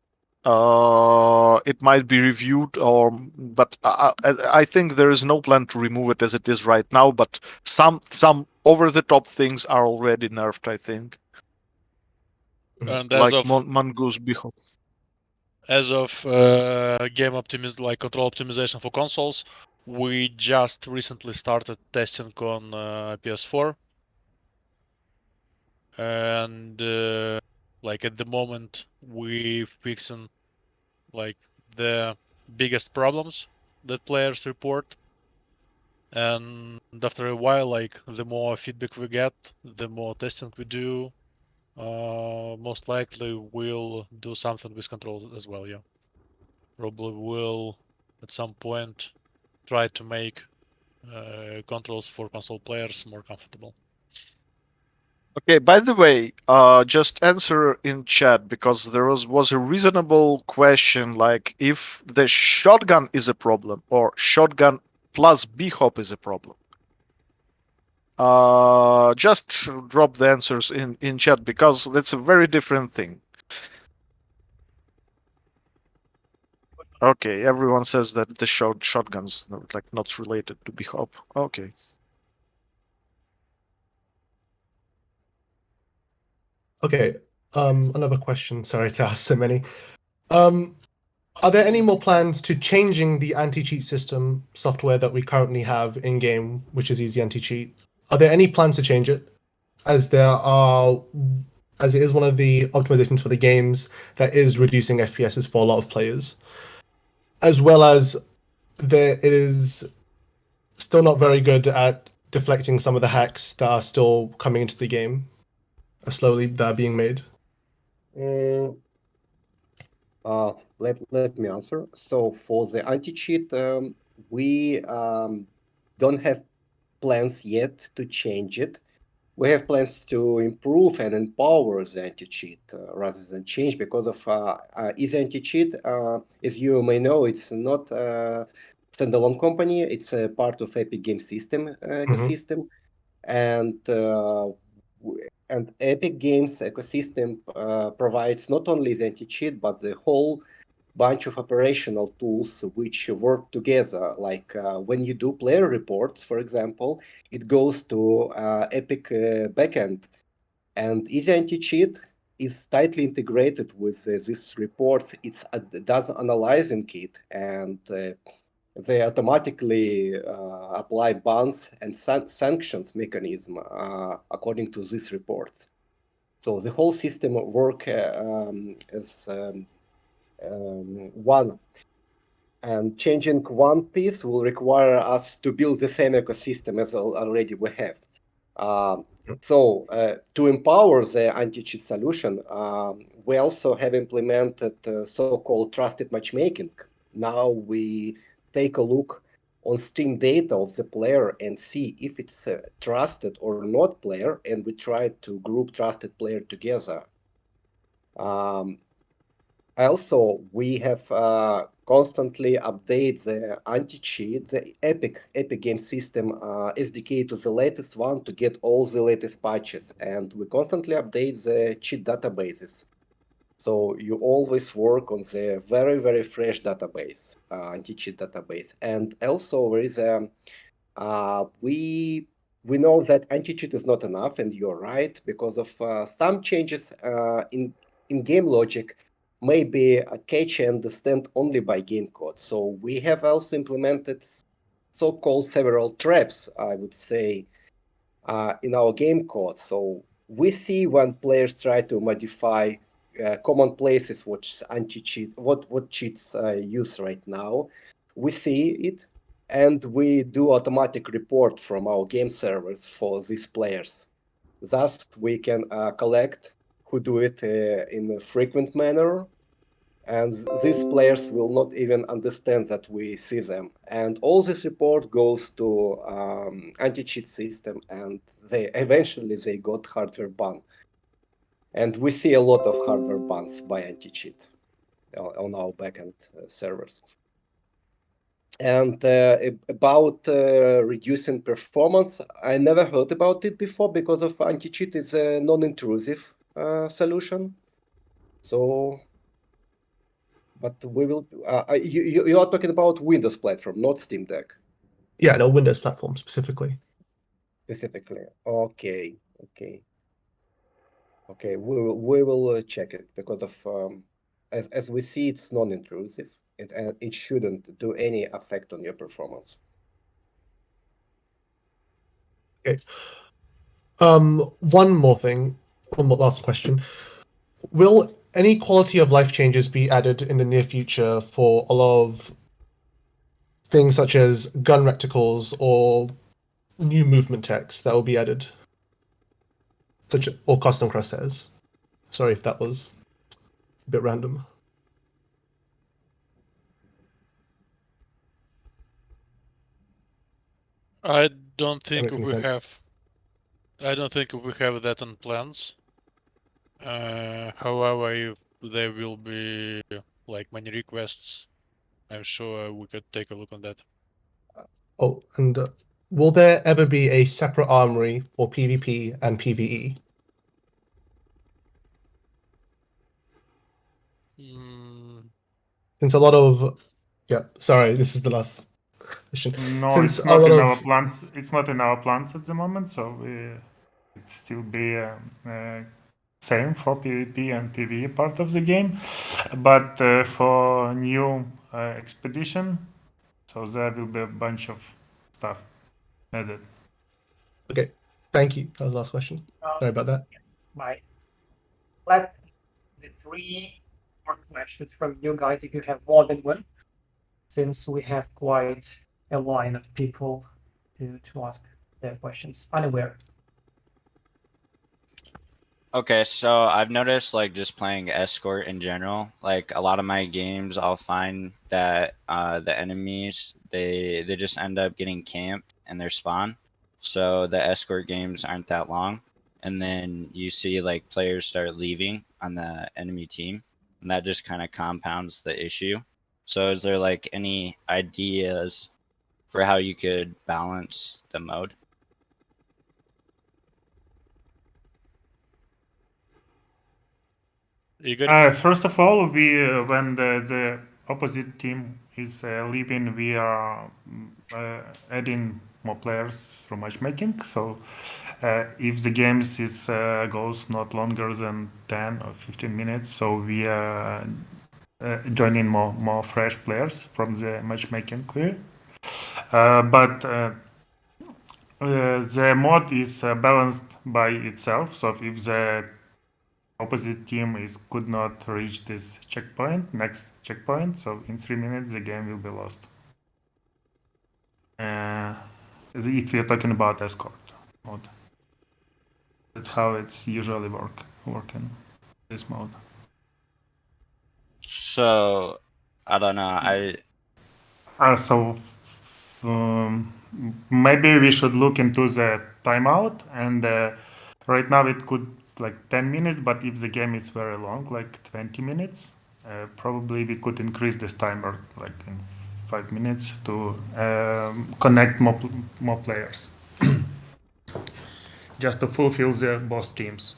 it might be reviewed, but I think there is no plan to remove it as it is right now. But some over the top things are already nerfed, I think. And like Mongoose Bihop. As of like control optimization for consoles, we just recently started testing on PS4, and like at the moment we fixing like the biggest problems that players report, and after a while, like the more feedback we get, the more testing we do, most likely we'll do something with controls as well. Yeah, probably will at some point try to make controls for console players more comfortable. Okay, by the way, just answer in chat because there was a reasonable question like if the shotgun is a problem or shotgun plus B-hop is a problem. Just drop the answers in chat because that's a very different thing. Okay, everyone says that the shotguns like not related to B-hop. Okay. Okay. Another question. Sorry to ask so many. Are there any more plans to changing the anti-cheat system software that we currently have in game, which is easy anti-cheat? Are there any plans to change it, as it is one of the optimizations for the games that is reducing FPSs for a lot of players, as well as it is still not very good at deflecting some of the hacks that are still coming into the game, slowly that are being made? Let me answer. So for the anti-cheat, we don't have plans yet to change it. We have plans to improve and empower the anti-cheat rather than change, because of easy anti-cheat. As you may know, it's not a standalone company. It's a part of Epic Game System ecosystem, and Epic Games ecosystem provides not only the anti-cheat but the whole bunch of operational tools which work together. Like when you do player reports, for example, it goes to Epic backend, and Easy Anti-Cheat is tightly integrated with these reports. It does analyzing it, and they automatically apply bans and sanctions mechanism according to these reports. So the whole system work as one. And changing one piece will require us to build the same ecosystem as already we have. So to empower the anti-cheat solution, we also have implemented so-called trusted matchmaking. Now we take a look on Steam data of the player and see if it's a trusted or not player, and we try to group trusted player together. Also, we have constantly update the anti-cheat, the Epic game system SDK to the latest one to get all the latest patches, and we constantly update the cheat databases. So you always work on the very fresh database, anti-cheat database, and also there is a we know that anti-cheat is not enough, and you're right because of some changes in game logic may be catchy and understand only by game code. So we have also implemented so-called several traps, I would say, in our game code. So we see when players try to modify common places which anti-cheat, what cheats use right now. We see it, and we do automatic report from our game servers for these players. Thus, we can collect who do it in a frequent manner, and these players will not even understand that we see them. And all this report goes to anti-cheat system, and they eventually they got hardware ban. And we see a lot of hardware bans by anti-cheat on our backend servers. And about reducing performance, I never heard about it before because of anti-cheat is a non-intrusive solution. So, but we will. You are talking about Windows platform, not Steam Deck. Yeah, no, Windows platform specifically. Specifically, okay. We will check it because of as we see, it's non-intrusive. It shouldn't do any effect on your performance. Okay. One more thing. One more last question. Will any quality of life changes be added in the near future for a lot of things such as gun reticles or new movement text that will be added, or custom crosshairs? Sorry if that was a bit random. I don't think That makes we sense. have. I don't think we have that in plans. However, if there will be like many requests, I'm sure we could take a look on that. Oh, and will there ever be a separate armory for PvP and PvE? Since a lot of, yeah, sorry, this is the last question. No, Since it's a not lot in of our plans. It's not in our plans at the moment, so it still be same for PvP and PvE part of the game. But for new expedition, so there will be a bunch of stuff added. Okay, thank you. That was the last question. Sorry about that. Bye. Let the three more questions from you guys if you have more than one, since we have quite a line of people to ask their questions unaware. Okay, so I've noticed like just playing escort in general, like a lot of my games I'll find that the enemies they just end up getting camped in their spawn. So the escort games aren't that long. And then you see like players start leaving on the enemy team, and that just kind of compounds the issue. So is there like any ideas for how you could balance the mode? Igor? First of all, we when the opposite team is leaving, we are adding more players through matchmaking. So if the games is goes not longer than 10 or 15 minutes, so we are joining more fresh players from the matchmaking queue. But the mod is balanced by itself. So if the opposite team could not reach this next checkpoint, so in 3 minutes the game will be lost. If you're talking about escort mode, that's how it's usually working this mode. So I don't know. So maybe we should look into the timeout, and right now it could like 10 minutes, but if the game is very long, like 20 minutes, probably we could increase this timer like in 5 minutes to connect more players, just to fulfill the both teams.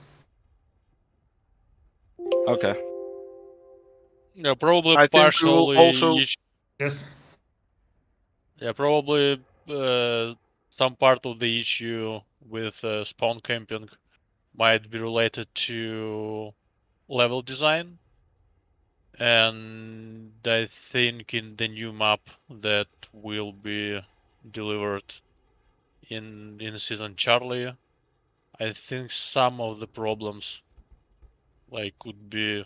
Okay. Yeah, probably I think we will partially also. each. Yes. Yeah, probably some part of the issue with spawn camping might be related to level design. And I think in the new map that will be delivered in season Charlie, I think some of the problems like could be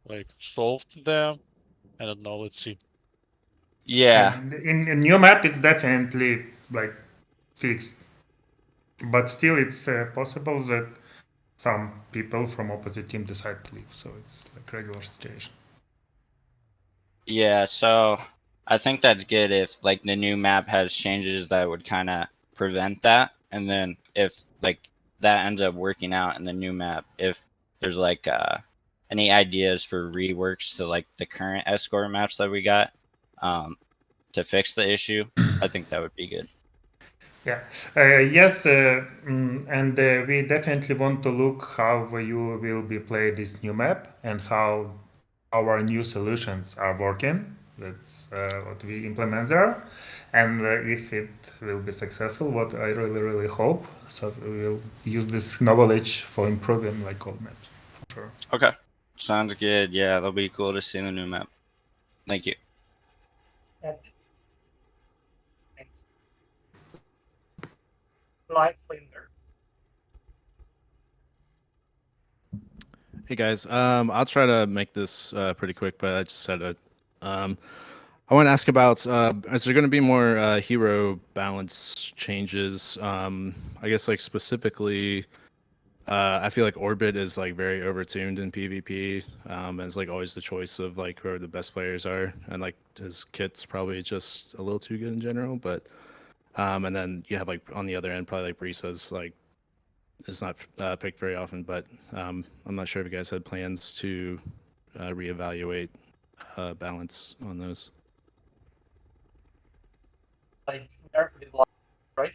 like solved there. I don't know. Let's see. Yeah. In new map, it's definitely like fixed, but still, it's possible that some people from opposite team decide to leave. So it's like regular situation. Yeah, so I think that's good if like the new map has changes that would kind of prevent that, and then if like that ends up working out in the new map, if there's like any ideas for reworks to like the current escort maps that we got to fix the issue, I think that would be good. Yeah. Yes, and we definitely want to look how you will be play this new map and how our new solutions are working. That's what we implement there, and if it will be successful, what I really hope. So we will use this knowledge for improving like old maps for sure. Okay, sounds good. Yeah, that'll be cool to see the new map. Thank you. Thanks. Live Flinder. Hey guys, I'll try to make this pretty quick, but I just had a, I want to ask about, is there going to be more hero balance changes? I guess like specifically, I feel like Orbit is like very overtuned in PvP, and it's like always the choice of like whoever the best players are, and like his kit's probably just a little too good in general, but, and then you have like on the other end probably like Brisa's like is not picked very often, but I'm not sure if you guys had plans to reevaluate balance on those. Like nerfed it last, right?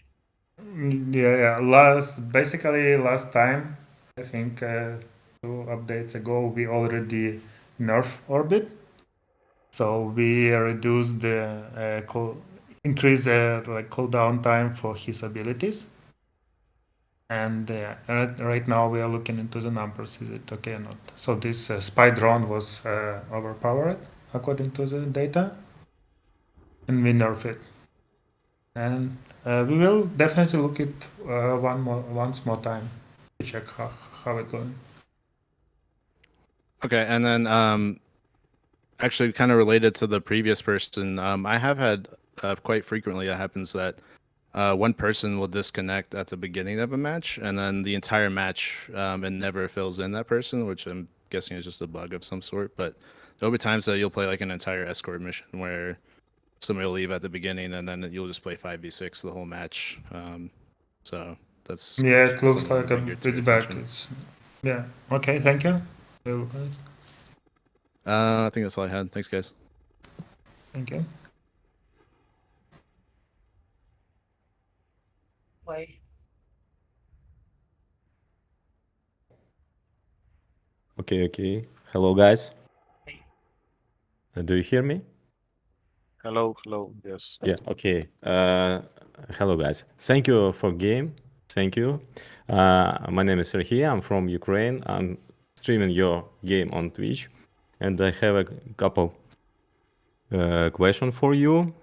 Yeah. Basically last time, I think 2 updates ago, we already nerf Orbit. So we reduced the increase like cooldown time for his abilities. And right now we are looking into the numbers. Is it okay or not? So this spy drone was overpowered according to the data, and we nerf it. And we will definitely look it once more time to check how it's going. Okay, and then actually kind of related to the previous person, I have had quite frequently it happens that one person will disconnect at the beginning of a match, and then the entire match it never fills in that person, which I'm guessing is just a bug of some sort. But there'll be times that you'll play like an entire escort mission where somebody will leave at the beginning, and then you'll just play 5v6 the whole match. So that's Yeah, it looks something like to bring your it's back. attention. Yeah. Okay, thank you. We'll look at it. I think that's all I had. Thanks, guys. Thank you. Play. Okay. Hello, guys. Do you hear me? Hello. Yes. Yeah. Okay. Hello, guys. Thank you for game. Thank you. My name is Serhiy. I'm from Ukraine. I'm streaming your game on Twitch, and I have a couple question for you.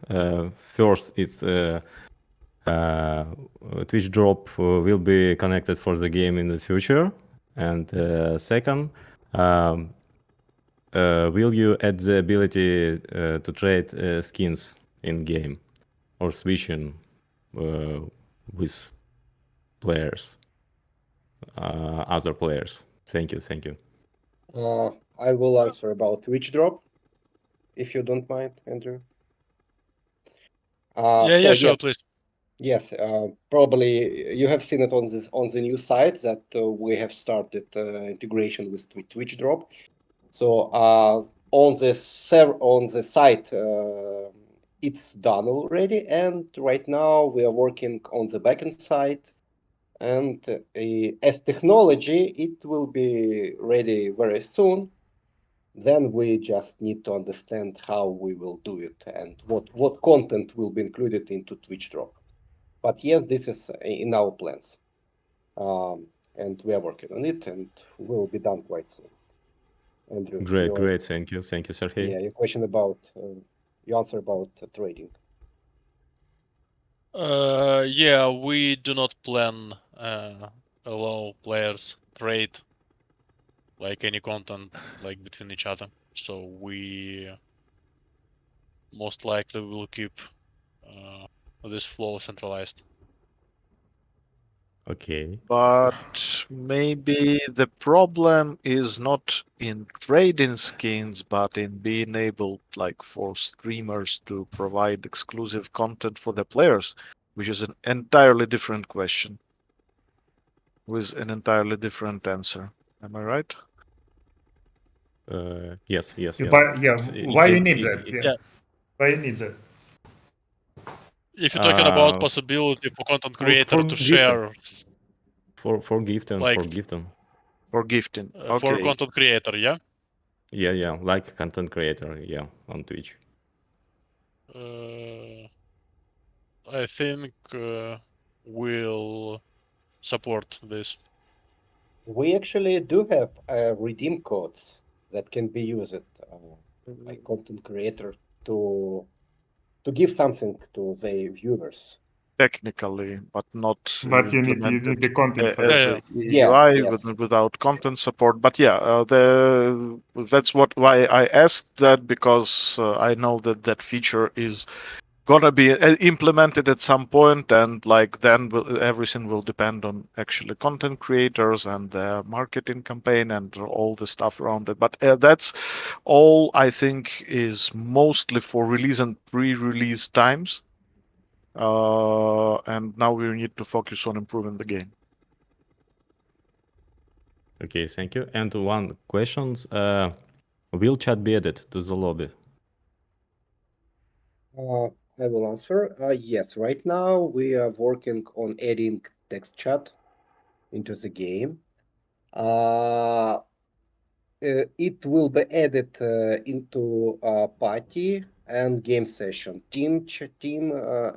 First, it's Twitch drop will be connected for the game in the future, and second, will you add the ability to trade skins in game or switching with players, other players? Thank you. I will answer about Twitch drop, if you don't mind, Andrew. Yeah, sure, please. Yes, probably you have seen it on the new site that we have started integration with Twitch drop. So on the site, it's done already, and right now we are working on the backend side. And as technology, it will be ready very soon. Then we just need to understand how we will do it and what content will be included into Twitch drop. But yes, this is in our plans. And we are working on it, and will be done quite soon. Andrew, Great. Thank you, Serhiy. Yeah, your question about your answer about trading. Yeah, we do not plan allow players trade like any content like between each other. So we most likely will keep this flow centralized. Okay. But maybe the problem is not in trading skins, but in being able, like, for streamers to provide exclusive content for the players, which is an entirely different question with an entirely different answer. Am I right? Yes. But yeah, why you need that? Yeah. Why you need that? If you're talking about possibility for content creator to share for gifting, like for gifting. for Okay. content creator, yeah. Yeah, like content creator, yeah, on Twitch. I think we'll support this. We actually do have redeem codes that can be used by content creator to give something to their viewers. Technically, but not But you need implemented the content for as that. a Yes, UI yes. without content support. But yeah, that's why I asked that, because I know that that feature is gonna be implemented at some point, and like then everything will depend on actually content creators and their marketing campaign and all the stuff around it. But that's all I think is mostly for release and pre-release times. And now we need to focus on improving the game. Okay, thank you. And one questions. Will chat be added to the lobby? I will answer. Yes, right now we are working on adding text chat into the game. It will be added into party and game session, team,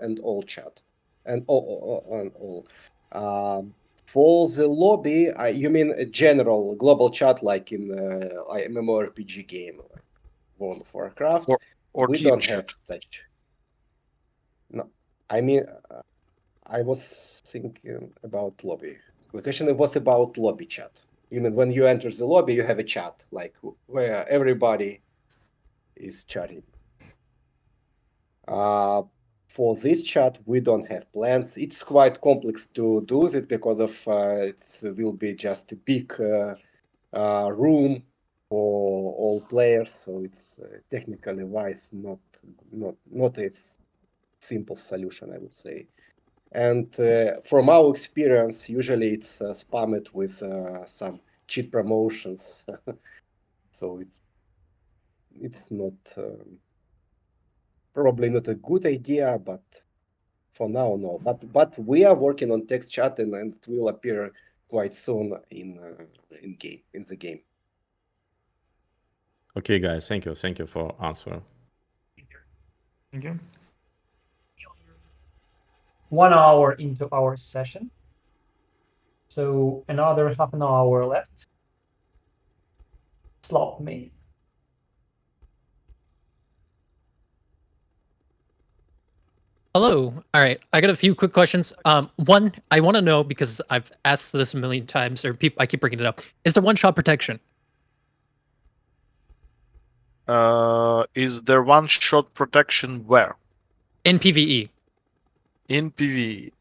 and all chat, and all. For the lobby, you mean a general global chat like in MMORPG game, like World of Warcraft? Or We team don't chat. have such. No, I mean, I was thinking about lobby. The question was about lobby chat. You mean when you enter the lobby, you have a chat, like where everybody is chatting. For this chat, we don't have plans. It's quite complex to do this because of it will be just a big room for all players, so it's technically wise not a simple solution, I would say. And from our experience, usually it's spammed with some cheat promotions. So it's not probably not a good idea, but for now, no. But we are working on text chat, and it will appear quite soon in the game. Okay, guys, thank you for answer. Thank you. 1 hour into our session. So another half an hour left. Slot me. Hello. All right. I got a few quick questions. One, I want to know because I've asked this a million times, or I keep bringing it up. Is there one-shot protection? Is there one-shot protection where? In PvE. In PvE.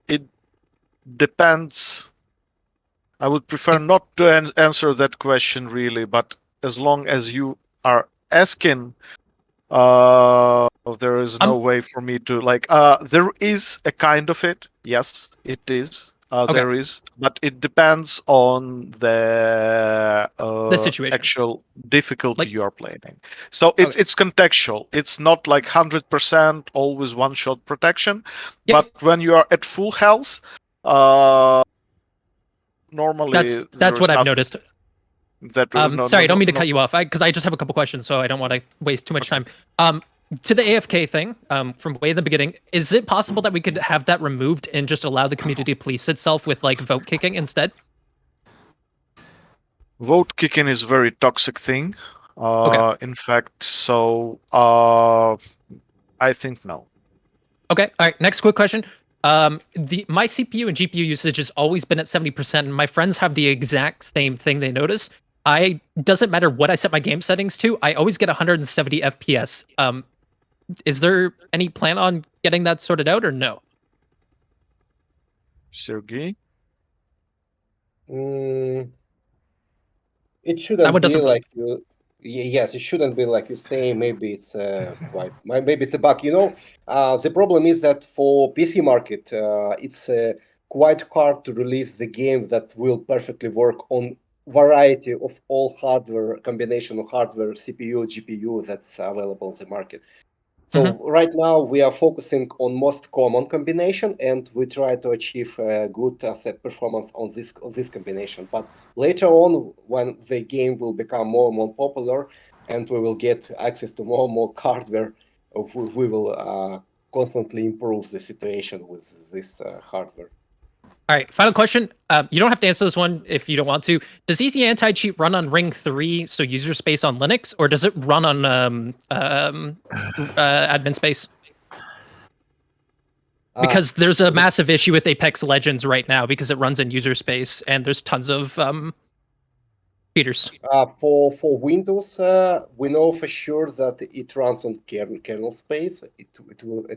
It depends. I would prefer not to answer that question really, but as long as you are asking, there is no way for me to like. There is a kind of it. Yes, it is. There is, but it depends on the situation. actual difficulty you are playing. So it's contextual. It's not like 100% always one-shot protection, but when you are at full health, normally That's what I've noticed. That Sorry, I don't mean to cut you off because I just have a couple questions, so I don't want to waste too much time. To the AFK thing, from way in the beginning, is it possible that we could have that removed and just allow the community to police itself with like vote kicking instead? Vote kicking is a very toxic thing. In fact, so I think no. Okay. All right. Next quick question. My CPU and GPU usage has always been at 70%, and my friends have the exact same thing they notice. Doesn't matter what I set my game settings to, I always get 170 FPS. Is there any plan on getting that sorted out or no? Sergey? It shouldn't one be doesn't like you. Yes, it shouldn't be like you say. Maybe it's maybe it's a bug. The problem is that for PC market, it's quite hard to release the games that will perfectly work on variety of all hardware combination of hardware, CPU, GPU that's available in the market. So right now we are focusing on most common combination, and we try to achieve good asset performance on this combination. But later on, when the game will become more and more popular, and we will get access to more and more hardware, we will constantly improve the situation with this hardware. All right, final question. You don't have to answer this one if you don't want to. Does Easy Anti-Cheat run on Ring 3, so user space on Linux, or does it run on admin space? Because there's a massive issue with Apex Legends right now because it runs in user space, and there's tons of cheaters. For Windows, we know for sure that it runs on kernel space. It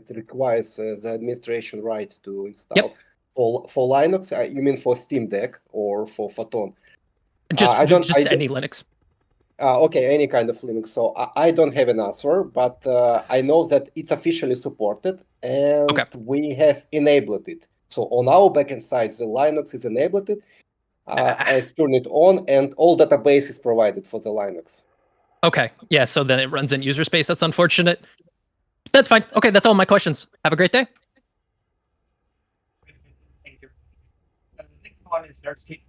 requires the administration right to install. Yep. For Linux, you mean for Steam Deck or for Photon? Just any Linux. Okay, any kind of Linux. So I don't have an answer, but I know that it's officially supported, and we have enabled it. So on our backend side, the Linux is enabled it. It's turned it on, and all database is provided for the Linux. Okay, yeah, so then it runs in user space. That's unfortunate. That's fine. Okay, that's all my questions. Have a great day. Thank you. Next one is Zersky.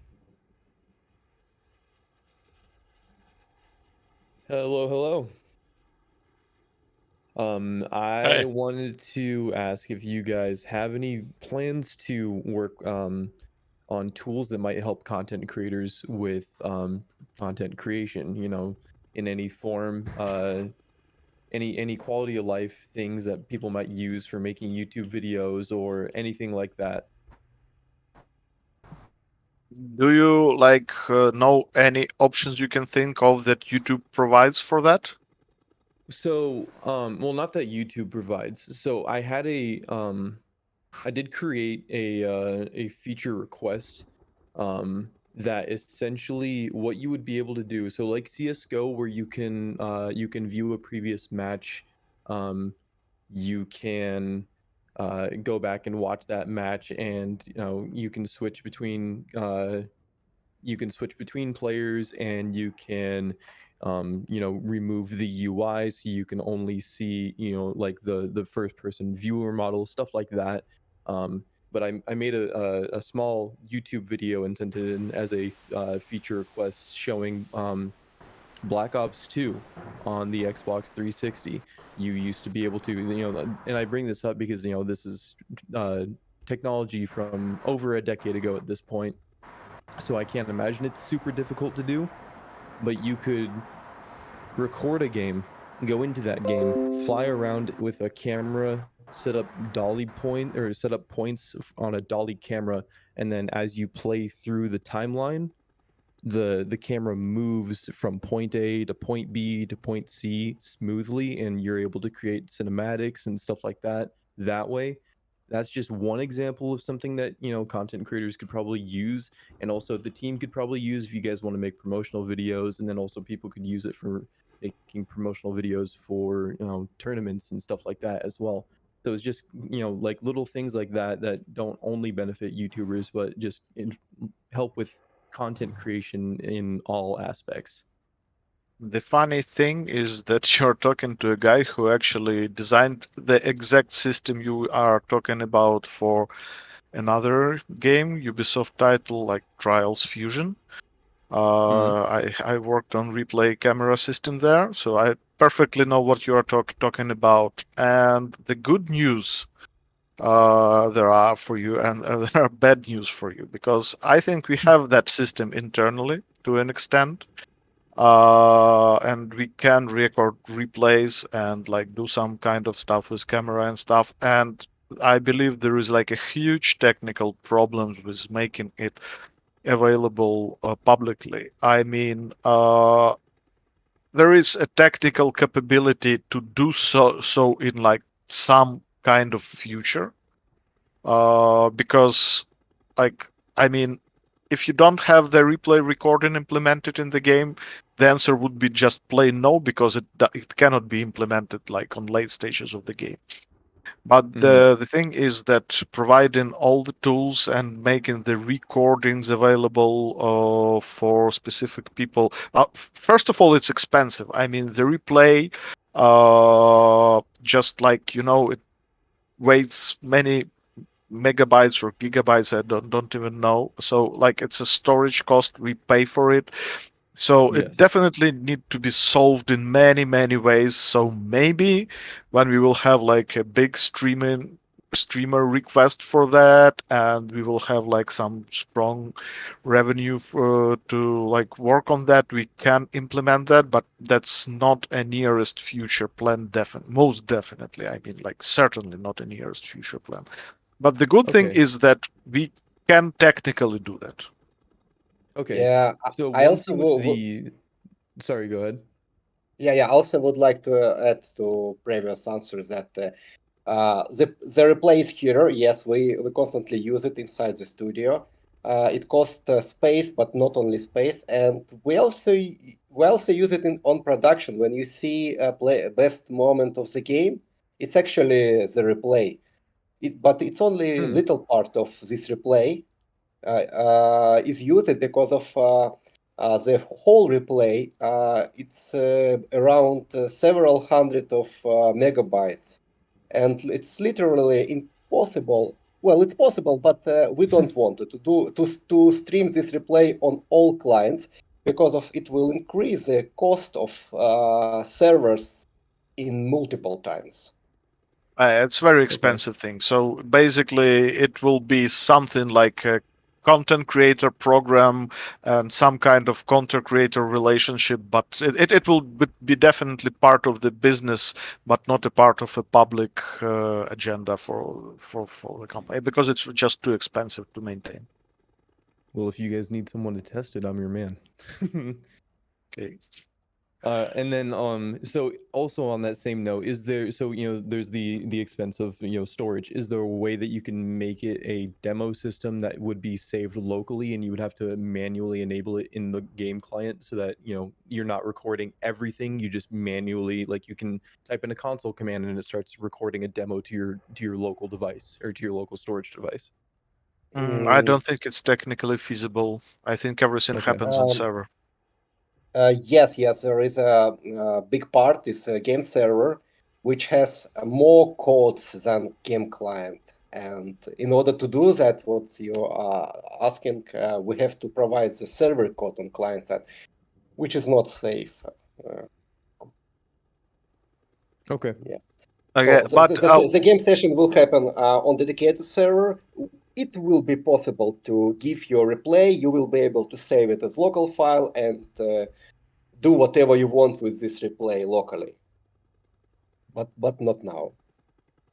Hello. I wanted to ask if you guys have any plans to work on tools that might help content creators with content creation, in any form, any quality of life things that people might use for making YouTube videos or anything like that. Do you know any options you can think of that YouTube provides for that? So, well, not that YouTube provides. So I had I did create a feature request, that essentially what you would be able to do. So like CS:GO, where you can view a previous match, you can go back and watch that match, and you can switch between players, and you can remove the UI, so you can only see like the first person viewer model, stuff like that. but I made a small YouTube video and sent it in as a feature request showing Black Ops 2 on the Xbox 360. You used to be able to, and I bring this up because this is technology from over a decade ago at this point, so I can't imagine it's super difficult to do. But you could record a game, go into that game, fly around with a camera, set up dolly point or set up points on a dolly camera, and then as you play through the timeline, the camera moves from point A to point B to point C smoothly, and you're able to create cinematics and stuff like that way. That's just one example of something that content creators could probably use, and also the team could probably use if you guys want to make promotional videos, and then also people could use it for making promotional videos for tournaments and stuff like that as well. So it's just like little things like that that don't only benefit YouTubers, but just help with content creation in all aspects. The funny thing is that you're talking to a guy who actually designed the exact system you are talking about for another game, Ubisoft title like Trials Fusion. I worked on replay camera system there, so I perfectly know what you are talking about. And the good news there are for you, and there are bad news for you, because I think we have that system internally to an extent, and we can record replays and like do some kind of stuff with camera and stuff. And I believe there is like a huge technical problems with making it available publicly. I mean, there is a technical capability to do so in like some kind of future, because like I mean, if you don't have the replay recording implemented in the game, the answer would be just plain no, because it cannot be implemented like on late stages of the game. But the thing is that providing all the tools and making the recordings available for specific people. First of all, it's expensive. I mean, the replay, just like it weighs many megabytes or gigabytes. I don't even know. So like it's a storage cost. We pay for it. So it definitely need to be solved in many ways. So maybe when we will have like a big streamer request for that, and we will have like some strong revenue to like work on that, we can implement that. But that's not a nearest future plan. Most definitely, I mean, like certainly not a nearest future plan. But the good thing is that we can technically do that. Okay. Yeah, So I one also thing with the sorry, go ahead. Yeah, I also would like to add to previous answers that the replace here, yes, we constantly use it inside the studio. It costs space, but not only space, and we also use it on production. When you see a best moment of the game, it's actually the replay. But it's only little part of this replay is used because of the whole replay. It's around several hundred of megabytes, and it's literally impossible. Well, it's possible, but we don't want to stream this replay on all clients, because of it will increase the cost of servers in multiple times. It's very expensive thing. So basically, it will be something like a content creator program and some kind of content creator relationship, but it will be definitely part of the business, but not a part of a public agenda for the company, because it's just too expensive to maintain. Well, if you guys need someone to test it, I'm your man. Okay. And then so also on that same note, is there there's the expense of storage. Is there a way that you can make it a demo system that would be saved locally, and you would have to manually enable it in the game client, so that you're not recording everything, you just manually, like, you can type in a console command and it starts recording a demo to your local device or to your local storage device? I don't think it's technically feasible. I think everything happens on server. Yes, there is a big part is a game server, which has more codes than game client. And in order to do that, what you are asking, we have to provide the server code on client side, which is not safe. Okay. Yeah. Okay, So but the game session will happen on dedicated server. It will be possible to give your replay. You will be able to save it as local file and do whatever you want with this replay locally. But not now.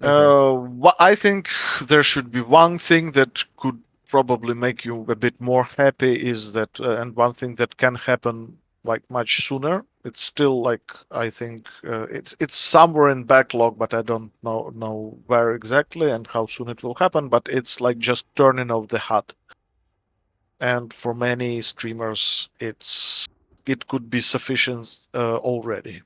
I think there should be one thing that could probably make you a bit more happy is that, and one thing that can happen like much sooner. It's still like I think it's somewhere in backlog, but I don't know where exactly and how soon it will happen. But it's like just turning off the HUD, and for many streamers, it could be sufficient already.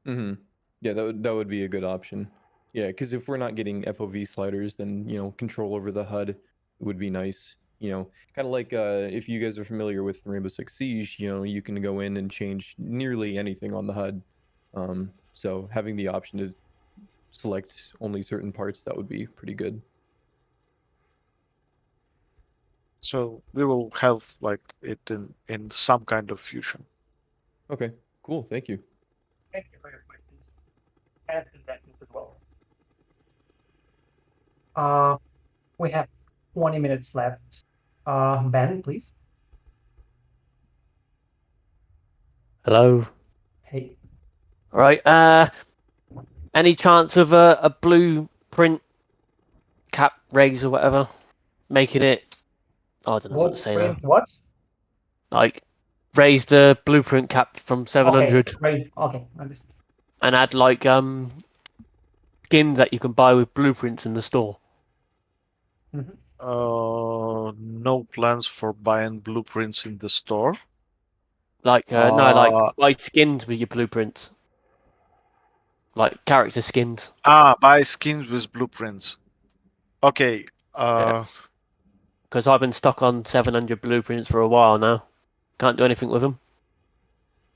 Mm-hmm. Yeah, that would be a good option. Yeah, because if we're not getting FOV sliders, then control over the HUD would be nice. Kind of like if you guys are familiar with Rainbow Six Siege, you can go in and change nearly anything on the HUD. So having the option to select only certain parts, that would be pretty good. So we will have like it in some kind of fusion. Okay, cool. Thank you. Thank you for your questions and suggestions as well. We have 20 minutes left. Ben, please. Hello. Hey. All right. Any chance of a blueprint cap regs or whatever making it? I don't know what to say now. Blueprint what? Like raise the blueprint cap from 700. Okay, right. Okay, understand. And add like skins that you can buy with blueprints in the store. No plans for buying blueprints in the store. Like no, like buy skins with your blueprints. Like character skins. Buy skins with blueprints. Okay. Because I've been stuck on 700 blueprints for a while now. Can't do anything with them.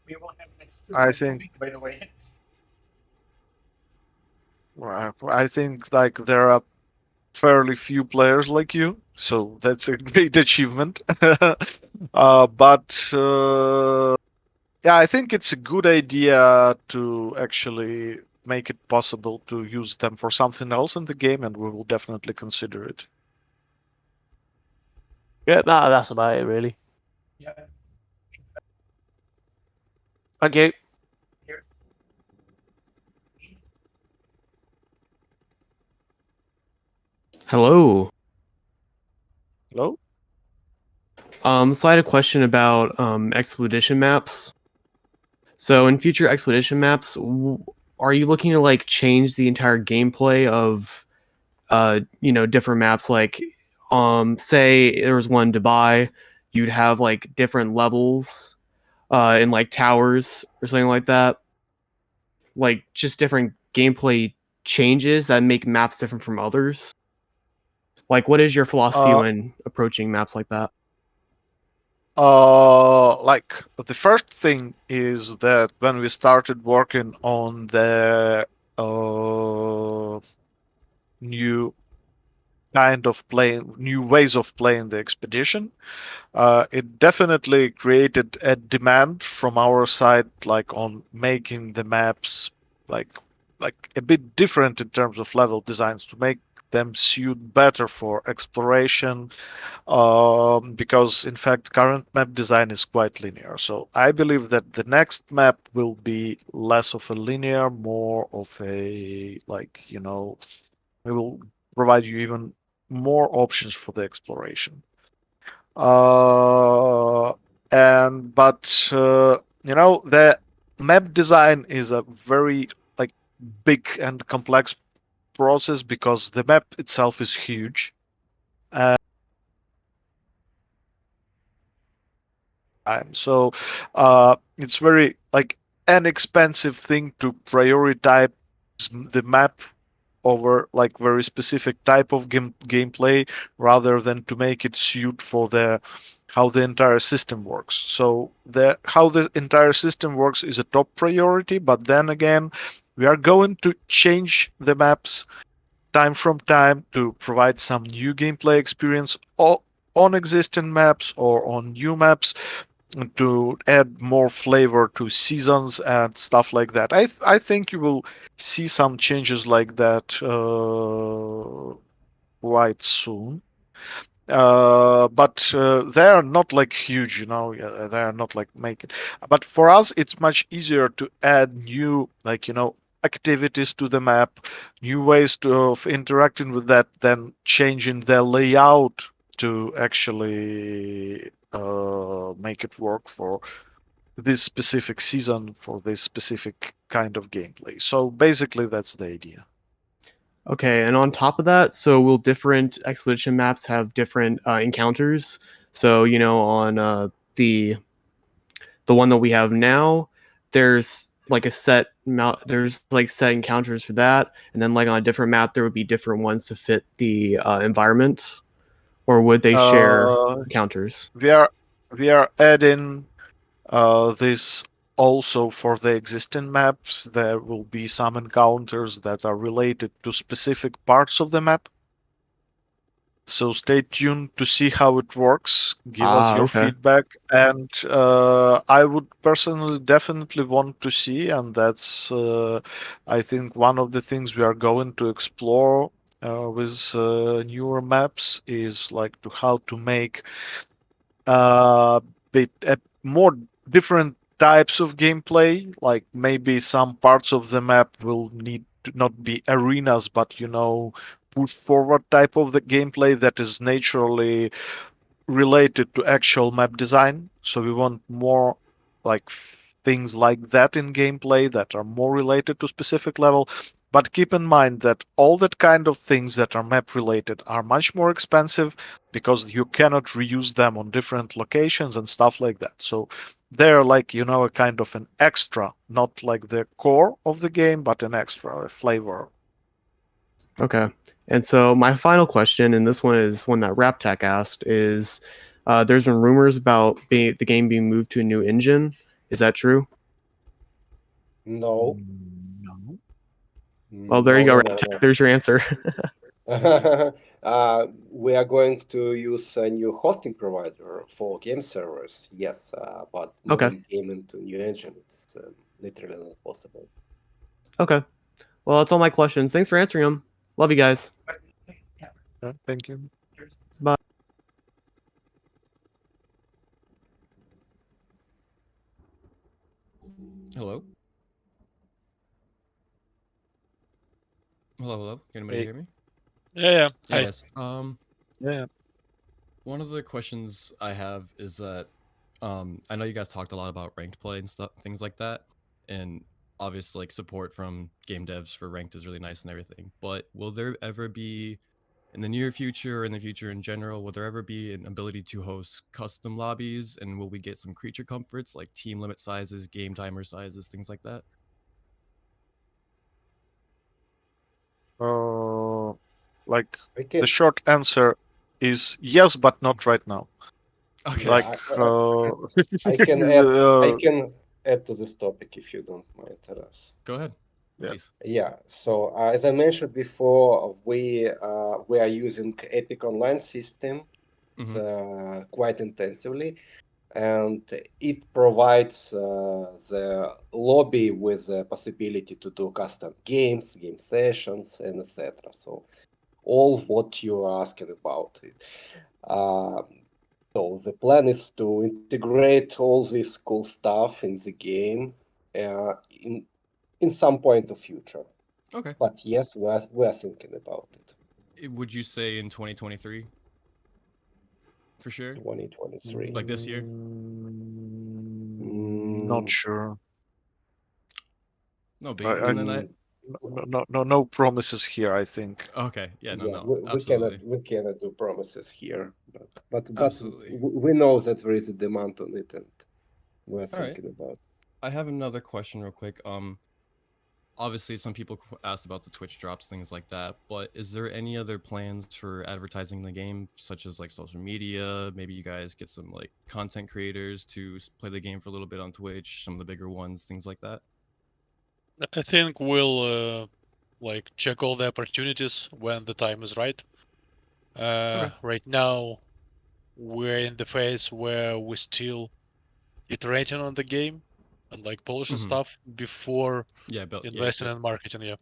We will have next I think. by the way. I think like there are fairly few players like you, so that's a great achievement. But yeah, I think it's a good idea to actually make it possible to use them for something else in the game, and we will definitely consider it. Yeah, that's about it really. Yeah. Thank you. Hello. Hello. So I had a question about expedition maps. So in future expedition maps, are you looking to like change the entire gameplay of different maps? Like say there was one Dubai, you'd have like different levels in like towers or something like that. Like just different gameplay changes that make maps different from others. Like what is your philosophy when approaching maps like that? Like the first thing is that when we started working on the new kind of playing, new ways of playing the expedition, it definitely created a demand from our side, like on making the maps like a bit different in terms of level designs to make them suit better for exploration, because in fact current map design is quite linear. So I believe that the next map will be less of a linear, more of a we will provide you even more options for the exploration. The map design is a very like big and complex process because the map itself is huge. So it's very like an expensive thing to prioritize the map over like very specific type of gameplay rather than to make it suit for the how the entire system works. So how the entire system works is a top priority, but then again, we are going to change the maps time from time to provide some new gameplay experience on existing maps or on new maps, to add more flavor to seasons and stuff like that. I think you will see some changes like that quite soon. But they are not like huge, they are not like making. But for us, it's much easier to add new, like, activities to the map, new ways of interacting with that than changing the layout to actually make it work for this specific season, for this specific kind of gameplay. So basically, that's the idea. Okay, and on top of that, so will different expedition maps have different encounters? So on the one that we have now, there's like a set amount. There's like set encounters for that, and then like on a different map, there would be different ones to fit the environment, or would they share encounters? We are adding this also for the existing maps. There will be some encounters that are related to specific parts of the map. So stay tuned to see how it works. Give us your Okay. feedback, and I would personally definitely want to see, and that's I think one of the things we are going to explore with newer maps is like to how to make more different types of gameplay. Like maybe some parts of the map will need to not be arenas, but push forward type of the gameplay that is naturally related to actual map design. So we want more like things like that in gameplay that are more related to specific level. But keep in mind that all that kind of things that are map related are much more expensive because you cannot reuse them on different locations and stuff like that. So they're like, a kind of an extra, not like the core of the game, but an extra, a flavor. Okay. And so my final question, and this one is one that Raptac asked, is there's been rumors about the game being moved to a new engine. Is that true? No. No. Well, there you go, Raptac. There's your answer. We are going to use a new hosting provider for game servers, yes, but Okay. moving game into new engine, it's literally not possible. Okay. Well, that's all my questions. Thanks for answering them. Love you guys. Thank you. Bye. Hello? Hello? Can anybody hear me? Yeah. Yeah, Hi. yes. Yeah. One of the questions I have is that I know you guys talked a lot about ranked play and stuff, things like that, and obviously like support from game devs for ranked is really nice and everything. But will there ever be, in the near future or in the future in general, will there ever be an ability to host custom lobbies, and will we get some creature comforts like team limit sizes, game timer sizes, things like that? Like the short answer is yes, but not right now. Okay. Like I can add to this topic if you don't mind, Taras. Go ahead, please. Yeah. So as I mentioned before, we are using Epic Online system quite intensively, and it provides the lobby with the possibility to do custom games, game sessions, and etc. So all what you are asking about. So the plan is to integrate all this cool stuff in the game in some point of future. Okay. But yes, we are thinking about it. Would you say in 2023? For sure? 2023. Like this year? Not sure. No big. And then no promises here, I think. Okay. Yeah, no. We Absolutely. cannot do promises here, but Absolutely. we know that there is a demand on it, and we're All right. thinking about. I have another question real quick. Obviously some people asked about the Twitch drops, things like that, but is there any other plans for advertising the game, such as like social media? Maybe you guys get some like content creators to play the game for a little bit on Twitch, some of the bigger ones, things like that? I think we'll like check all the opportunities when the time is right. Right now, we're in the phase where we're still iterating on the game and like polishing stuff before investing in marketing. Yeah,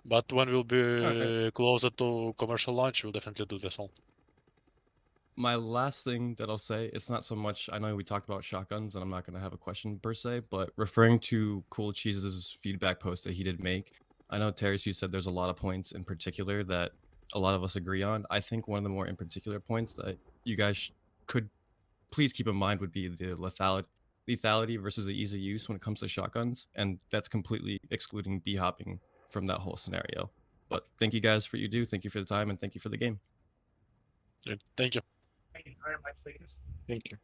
but when we'll be closer to commercial launch, we'll definitely do this all. My last thing that I'll say, it's not so much, I know we talked about shotguns and I'm not going to have a question per se, but referring to Cool Cheese's feedback post that he did make, I know Terrace, you said there's a lot of points in particular that a lot of us agree on. I think one of the more in particular points that you guys could please keep in mind would be the lethality versus the easy use when it comes to shotguns, and that's completely excluding b-hopping from that whole scenario. But thank you guys for what you do, thank you for the time, and thank you for the game. Yeah, thank you. Thank you very much, Lucas. Thank you.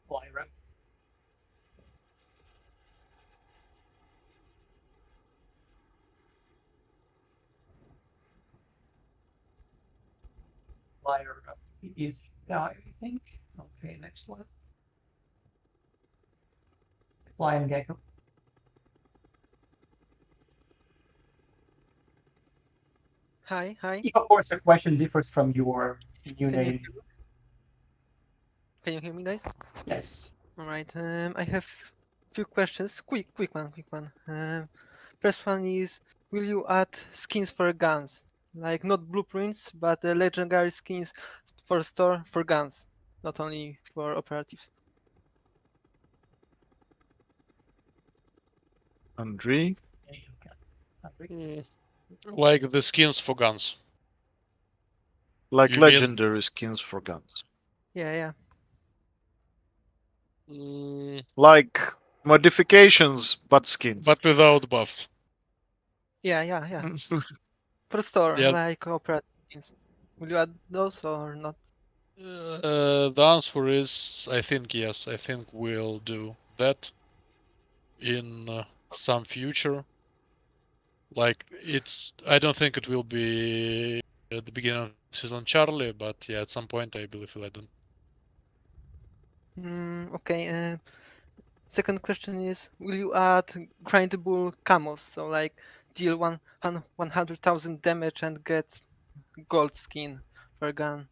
Lyra. Lyra is I think. Okay, next one. Lion Gecko. Hi. If, of course, the question differs from your new Can you name. Can you hear me, guys? Yes. All right. I have few questions. Quick one. First one is, will you add skins for guns, like not blueprints, but legendary skins for store for guns, not only for operatives? Andrei? Like the skins for guns. Like You mean- legendary skins for guns. Yeah. Like modifications, but skins. But without buffs. Yeah. For store, Yeah. like operative skins. Will you add those or not? The answer is, I think yes. I think we'll do that in some future. Like I don't think it will be at the beginning of season Charlie, but yeah, at some point I believe we'll add them. Okay. Second question is, will you add grindable camos? So like deal 100,000 damage and get gold skin for a gun.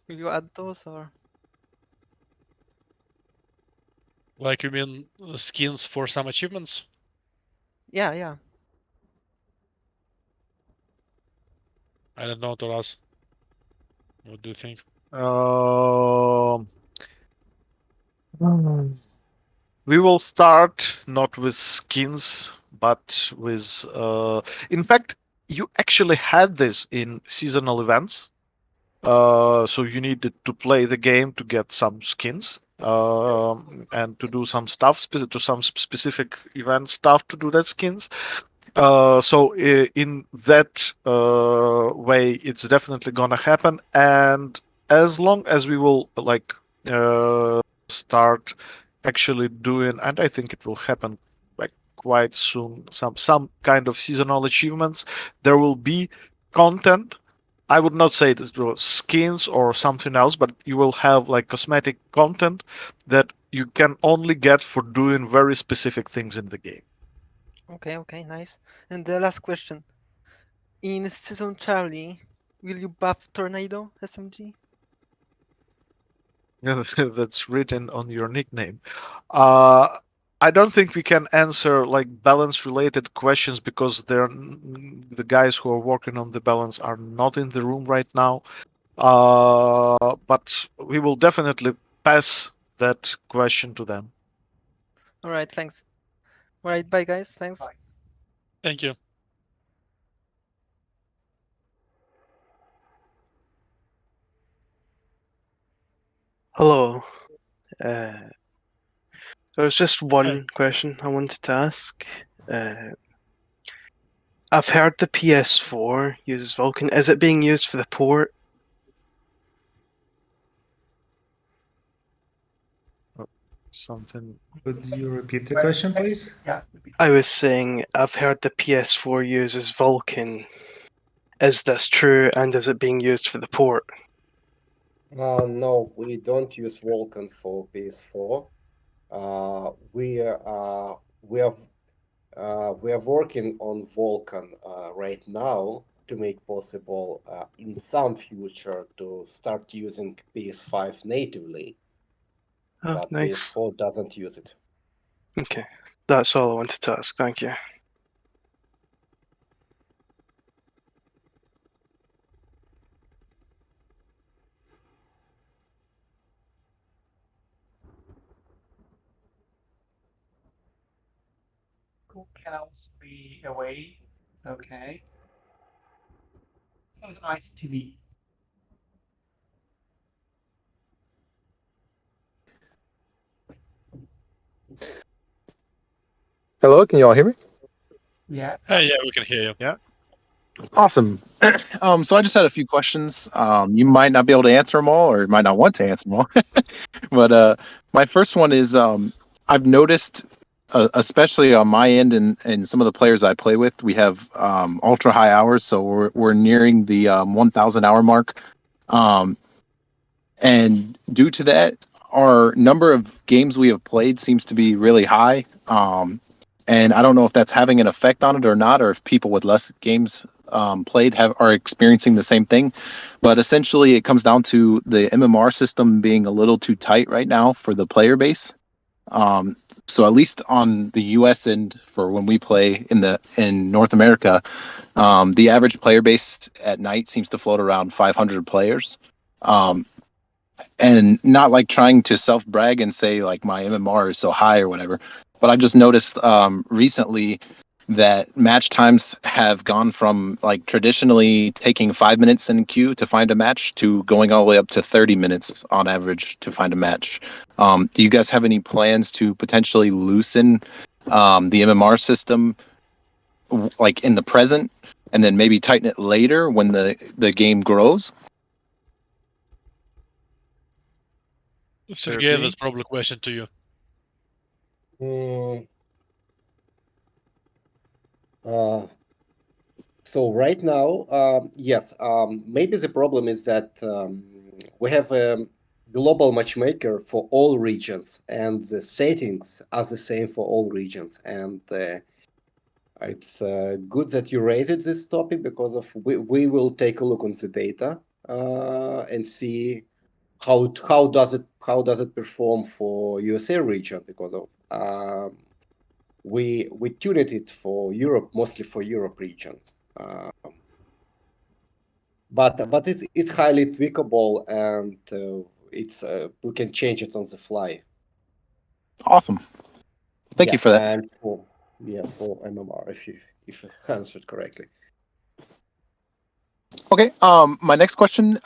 Will you add those or? Like you mean skins for some achievements? Yeah. I don't know, Taras. What do you think? We will start not with skins, but with. In fact, you actually had this in seasonal events. So you needed to play the game to get some skins and to do some stuff, to some specific event stuff to do that skins. So in that way, it's definitely gonna happen. And as long as we will like start actually doing, and I think it will happen like quite soon, some kind of seasonal achievements, there will be content. I would not say that it will skins or something else, but you will have like cosmetic content that you can only get for doing very specific things in the game. Okay, nice. And the last question. In Season Charlie, will you buff Tornado SMG? That's written on your nickname. I don't think we can answer like balance related questions because the guys who are working on the balance are not in the room right now. But we will definitely pass that question to them. All right, thanks. All right, bye guys. Thanks. Thank you. Hello. There was just one question I wanted to ask. I've heard the PS4 uses Vulkan. Is it being used for the port? Something. Could you repeat the question, please? Yeah. I was saying I've heard the PS4 uses Vulkan. Is this true, and is it being used for the port? No, we don't use Vulkan for PS4. We are working on Vulkan right now to make possible in some future to start using PS5 natively, Oh, but nice. PS4 doesn't use it. Okay, that's all I wanted to ask. Thank you. Who can also be away? Okay. That was a nice TV. Hello, can you all hear me? Yeah. Hey, yeah, we can hear you. Yeah. Awesome. So I just had a few questions. You might not be able to answer them all, or you might not want to answer them all. But my first one is I've noticed, especially on my end and some of the players I play with, we have ultra high hours, so we're nearing the 1,000 hour mark. And due to that, our number of games we have played seems to be really high. And I don't know if that's having an effect on it or not, or if people with less games played are experiencing the same thing. But essentially, it comes down to the MMR system being a little too tight right now for the player base. So at least on the U.S. end, for when we play in North America, the average player base at night seems to float around 500 players. And not like trying to self brag and say like my MMR is so high or whatever, but I just noticed recently that match times have gone from like traditionally taking 5 minutes in queue to find a match to going all the way up to 30 minutes on average to find a match. Do you guys have any plans to potentially loosen the MMR system like in the present and then maybe tighten it later when the game grows? Sergey, that's probably a question to you. So right now, yes, maybe the problem is that we have a global matchmaker for all regions, and the settings are the same for all regions. And it's good that you raised this topic because we will take a look on the data and see how does it perform for USA region, because of we tuned it for Europe, mostly for Europe region. But it's highly tweakable, and it's we can change it on the fly. Awesome. Thank Yeah, you for that. and for MMR, if I answered correctly. Okay. My next question.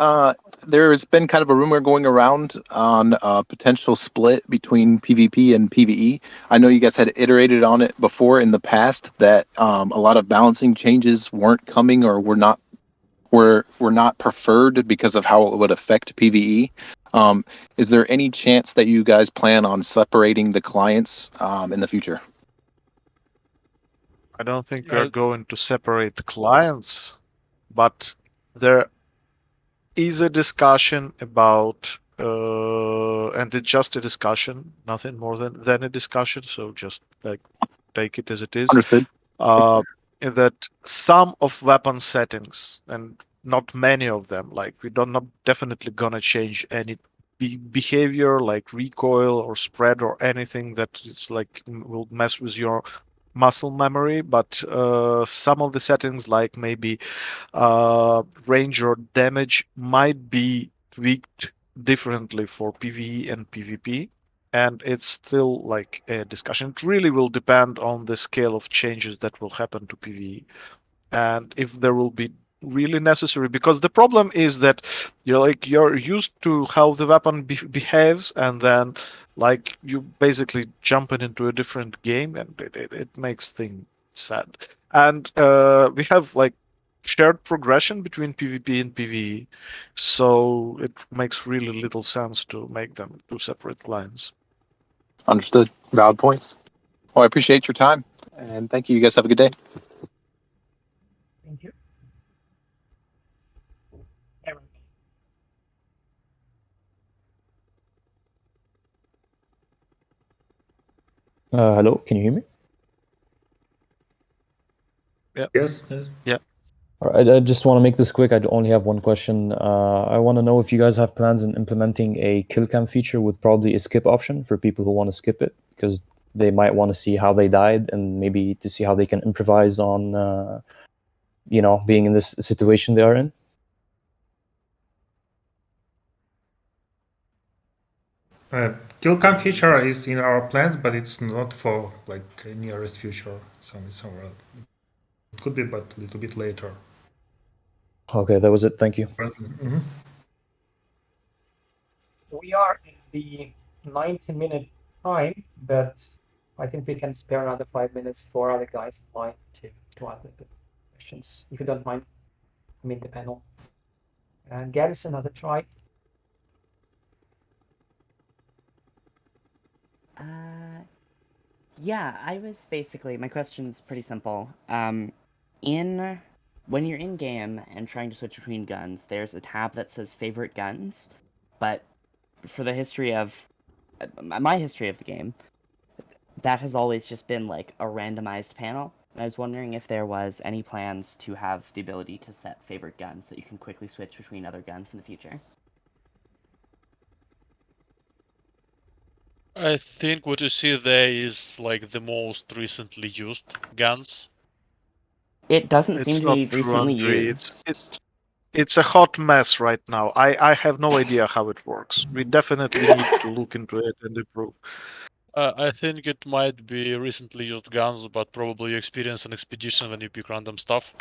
There's been kind of a rumor going around on a potential split between PvP and PvE. I know you guys had iterated on it before in the past that a lot of balancing changes weren't coming or were not preferred because of how it would affect PvE. Is there any chance that you guys plan on separating the clients in the future? I don't think we are going to separate the clients, but there is a discussion about, and it's just a discussion, nothing more than a discussion. So just like take it as it is. Understood. That some of weapon settings, and not many of them, like we don't not definitely gonna change any behavior like recoil or spread or anything that it's like will mess with your muscle memory, but some of the settings like maybe range or damage might be tweaked differently for PvE and PvP, and it's still like a discussion. It really will depend on the scale of changes that will happen to PvE and if there will be really necessary, because the problem is that you're used to how the weapon behaves, and then like you basically jumping into a different game, and it makes things sad. And we have like shared progression between PvP and PvE, so it makes really little sense to make them two separate lines. Understood. Valid points. Well, I appreciate your time and thank you. You guys have a good day. Thank you. Hello, can you hear me? Yeah. Yes. Yes. Yeah. All right, I just want to make this quick. I only have one question. I want to know if you guys have plans in implementing a kill cam feature with probably a skip option for people who want to skip it, because they might want to see how they died and maybe to see how they can improvise on, being in this situation they are in. Kill cam feature is in our plans, but it's not for like nearest future. Somewhere it could be, but a little bit later. Okay, that was it. Thank you. Mhm. We are in the 90-minute time, but I think we can spare another 5 minutes for other guys in line to ask the questions, if you don't mind. I mean the panel. And Garrison, another try. Yeah, I was basically, my question's pretty simple. When you're in game and trying to switch between guns, there's a tab that says favorite guns, but for the history of my history of the game, that has always just been like a randomized panel. And I was wondering if there was any plans to have the ability to set favorite guns that you can quickly switch between other guns in the future. I think what you see there is like the most recently used guns. It doesn't seem It's to not be true, recently Andrei. used. It's a hot mess right now. I have no idea how it works. We definitely need to look into it and improve. I think it might be recently used guns, but probably you experience an expedition when you pick random stuff.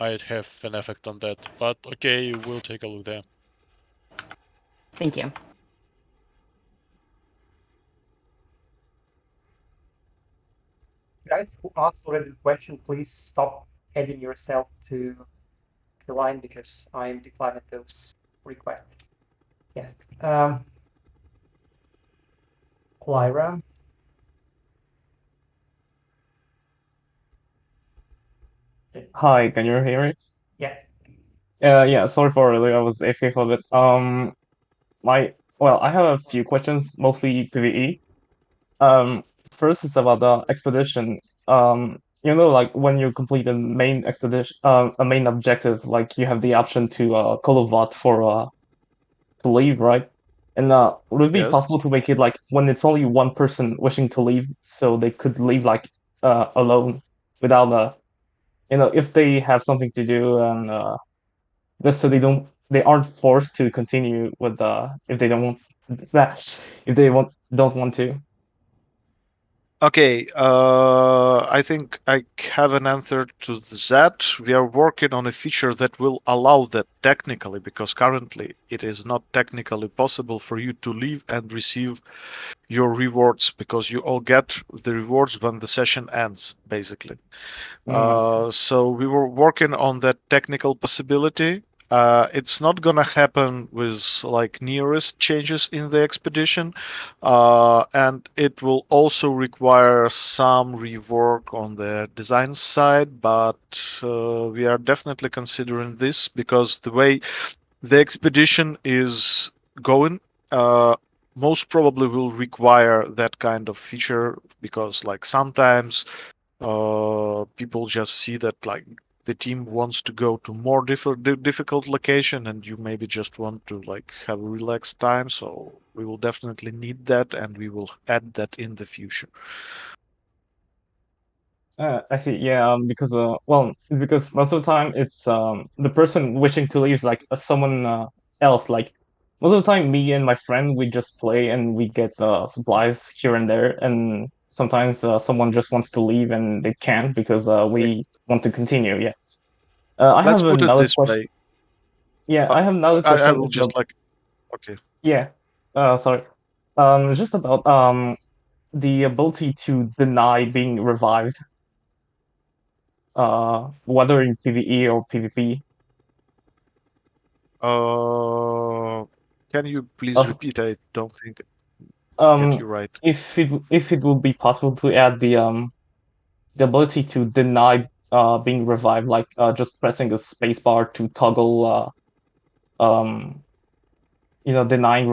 Might have an effect on that. But okay, we'll take a look there. Thank you. Guys who asked already the question, please stop adding yourself to the line because I'm declining those requests. Yeah. Lyra. Hi, can you hear me? Yeah. Yeah, sorry for earlier, I was iffy for a bit. I have a few questions, mostly PvE. First is about the expedition. Like when you complete a main expedition, a main objective, like you have the option to call a bot for to leave, right? And would it be Yes. possible to make it like when it's only one person wishing to leave, so they could leave like alone without if they have something to do and just so they aren't forced to continue with if they don't want that if they don't want to. Okay, I think I have an answer to that. We are working on a feature that will allow that technically, because currently it is not technically possible for you to leave and receive your rewards, because you all get the rewards when the session ends, basically. So we were working on that technical possibility. It's not gonna happen with like nearest changes in the expedition, and it will also require some rework on the design side. But we are definitely considering this because the way the expedition is going, most probably will require that kind of feature because like sometimes people just see that like the team wants to go to more difficult location and you maybe just want to like have a relaxed time, so we will definitely need that and we will add that in the future. I see. Yeah, because because most of the time it's the person wishing to leave is like someone else. Like most of the time, me and my friend we just play and we get supplies here and there, and sometimes someone just wants to leave and they can't because we want to continue. Yeah. I Let's have put it another this question. way. Yeah, I have another I question. will It's just about like okay. yeah. Sorry. Just about the ability to deny being revived. Whether in PvE or PvP. Can you please Of repeat? I don't think I get you right. if it would be possible to add the ability to deny being revived, like just pressing a spacebar to toggle denying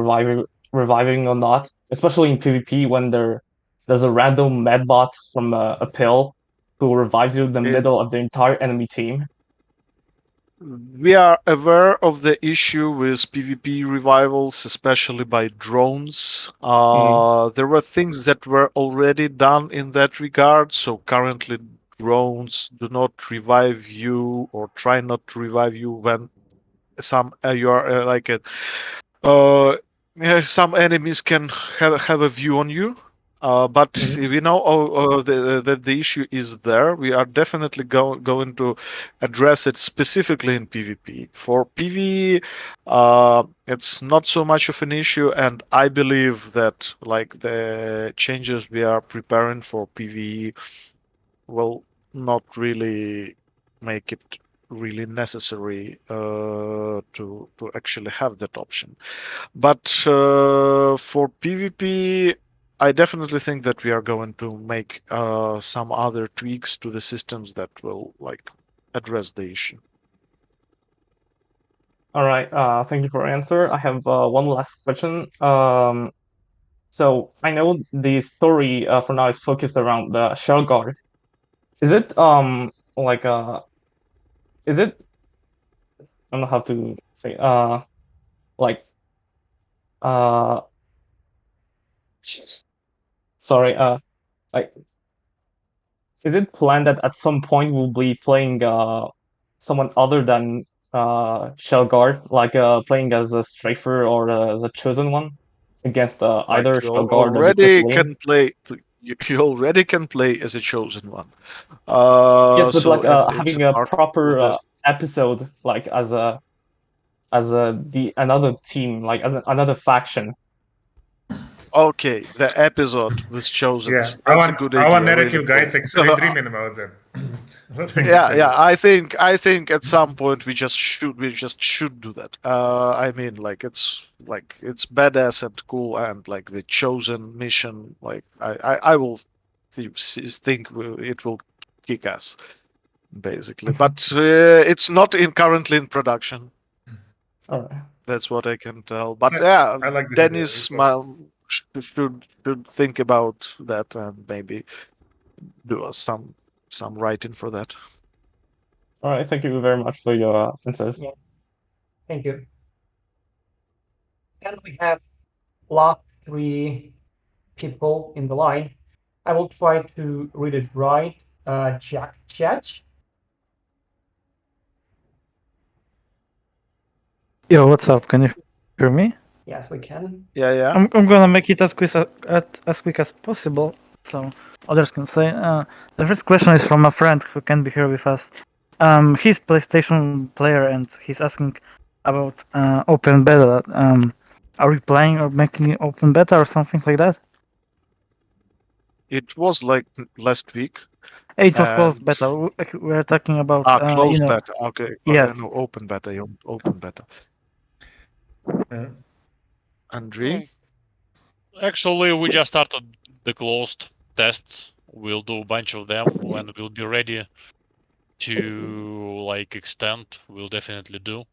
reviving or not, especially in PvP when there there's a random medbot from a pill who revives you in the Yeah. middle of the entire enemy team. We are aware of the issue with PvP revivals, especially by drones. There were things that were already done in that regard, so currently drones do not revive you or try not to revive you when you are uh, some enemies can have a view on you. But we know that the issue is there. We are definitely going to address it specifically in PvP. For PvE, it's not so much of an issue, and I believe that like the changes we are preparing for PvE will not really make it really necessary to actually have that option. But for PvP, I definitely think that we are going to make some other tweaks to the systems that will like address the issue. All right. Thank you for answer. I have one last question. So I know the story for now is focused around the shell guard. Is it like is it I don't know how to say like uh sorry like is it planned that at some point we'll be playing someone other than shell guard, like playing as a strafer or as a chosen one against Like either you shell guard or the already civilian? can play. You already can play as a chosen one. Yes, but So like and it's a having a part proper of this. episode, like as a the another team, like another faction. Okay, the episode with Yeah, chosens. That's a our good our idea. Really narrative cool. guys actually dreaming about that. What I can Yeah, say. yeah. I think at some point we just should do that. I mean, like it's badass and cool, and like the chosen mission. Like I will think it will kick ass basically, but it's not in currently in production. All right. That's what I can tell. But I, yeah, I like this idea. Dennis It's cool. should think about that and maybe do us some writing for that. All right. Thank you very much for your answers. Yeah. Thank you. And we have last three people in the line. I will try to read it right. Jack Chach. Yo, what's up? Can you hear me? Yes, we can. Yeah. I'm gonna make it as quick as possible, so others can say. The first question is from a friend who can be here with us. He's PlayStation player and he's asking about open beta. Are we playing or making open beta or something like that? It was like last week. It was closed And beta. We're talking about closed beta. Okay. Yes. No, open beta. Open beta. Andrei? Actually, we just started the closed tests. We'll do a bunch of them when we'll be ready to like extend. We'll definitely do.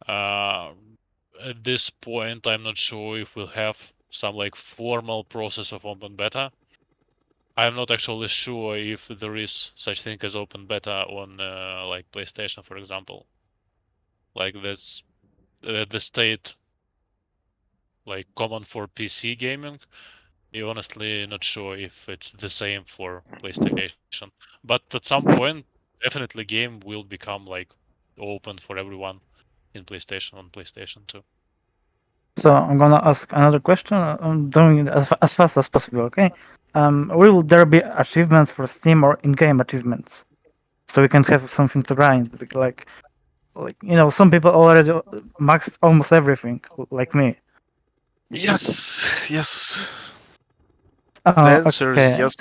At this point, I'm not sure if we'll have some like formal process of open beta. I'm not actually sure if there is such thing as open beta on like PlayStation, for example. Like that's the state like common for PC gaming. You're honestly not sure if it's the same for PlayStation. But at some point, definitely game will become like open for everyone in PlayStation on PlayStation 2. So I'm gonna ask another question. I'm doing it as fast as possible. Okay. Will there be achievements for Steam or in-game achievements, so we can have something to grind? Like some people already maxed almost everything, like me. Yes. The answer is Okay. yes.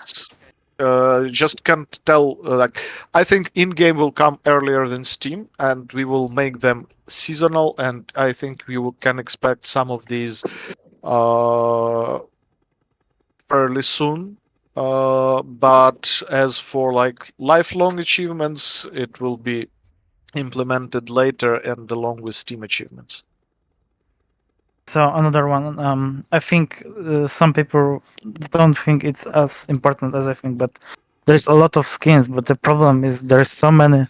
Just can't tell. Like, I think in-game will come earlier than Steam, and we will make them seasonal. And I think can expect some of these fairly soon. But as for like lifelong achievements, it will be implemented later and along with Steam achievements. So another one. I think some people don't think it's as important as I think, but there's a lot of skins. But the problem is there's so many.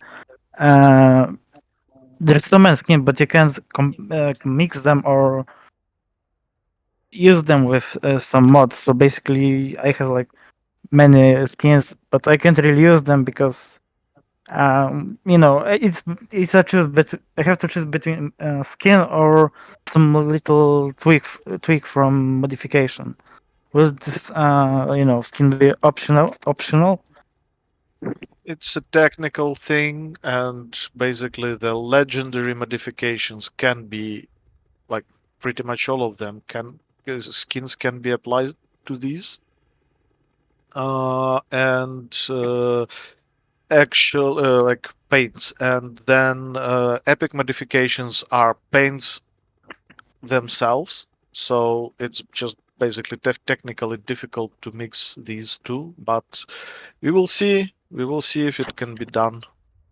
There's so many skins, but you can't mix them or use them with some mods. So basically, I have like many skins, but I can't really use them because it's a choose. But I have to choose between skin or some little tweak from modification. Will this skin be optional? It's a technical thing, and basically the legendary modifications can be like pretty much all of them can skins can be applied to these. And actual like paints, and then epic modifications are paints themselves. So it's just basically technically difficult to mix these two, but we will see. We will see if it can be done.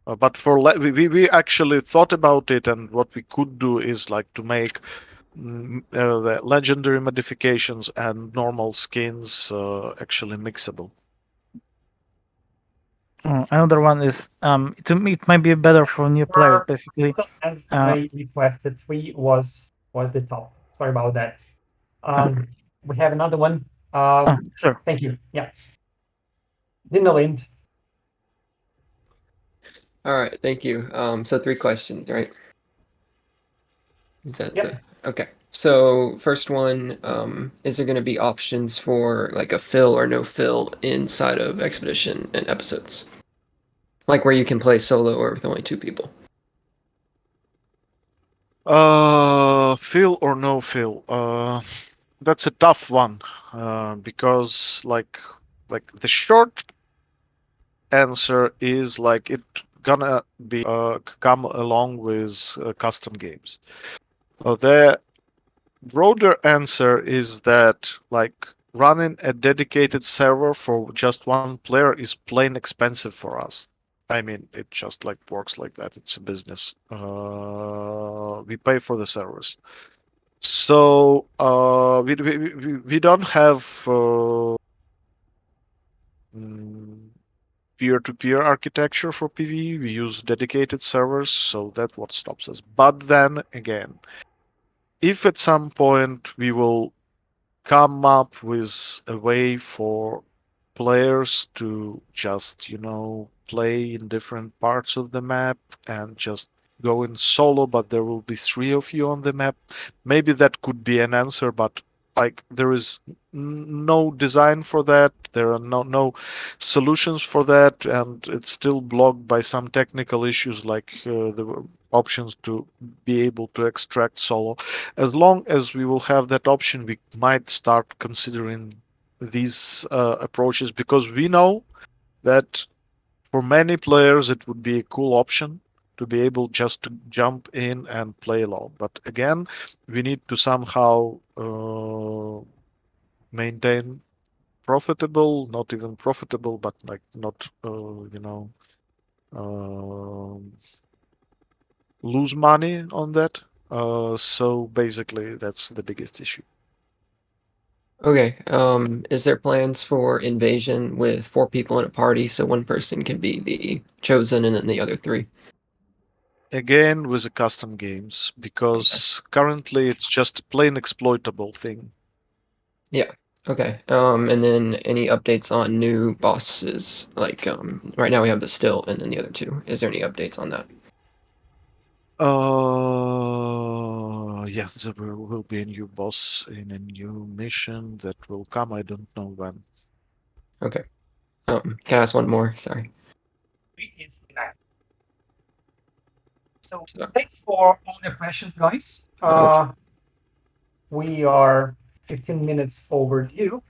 But for we actually thought about it, and what we could do is like to make the legendary modifications and normal skins actually mixable. Another one is to me it might be better for new players. Basically, As I requested, 3 was the top. Sorry about that. We have another one. Sure. Thank you. Yeah. Dinalind. All right, thank you. So 3 questions, right? Is that okay? So first one, is there going to be options for like a fill or no fill inside of Expedition and episodes, like where you can play solo or with only 2 people? Fill or no fill? That's a tough one because like the short answer is like it gonna be come along with custom games. The broader answer is that like running a dedicated server for just one player is plain expensive for us. I mean, it just like works like that. It's a business. We pay for the servers. So we don't have peer-to-peer architecture for PvE. We use dedicated servers, so that's what stops us. But then again, if at some point we will come up with a way for players to just, play in different parts of the map and just go in solo, but there will be 3 of you on the map, maybe that could be an answer, but like there is no design for that, there are no solutions for that, and it's still blocked by some technical issues like the options to be able to extract solo. As long as we will have that option, we might start considering these approaches, because we know that for many players it would be a cool option to be able just to jump in and play alone. But again, we need to somehow maintain profitable, not even profitable, but like not, lose money on that. So basically, that's the biggest issue. Okay. Is there plans for invasion with 4 people in a party, so one person can be the chosen and then the other 3? Again, with the custom games, because currently it's just a plain exploitable thing. Yeah. Okay. And then any updates on new bosses? Like, right now we have the still and then the other 2. Is there any updates on that? Yes, there will be a new boss in a new mission that will come. I don't know when. Okay. Can I ask one more? Sorry. So thanks for all the questions, guys. We are 15 minutes overdue.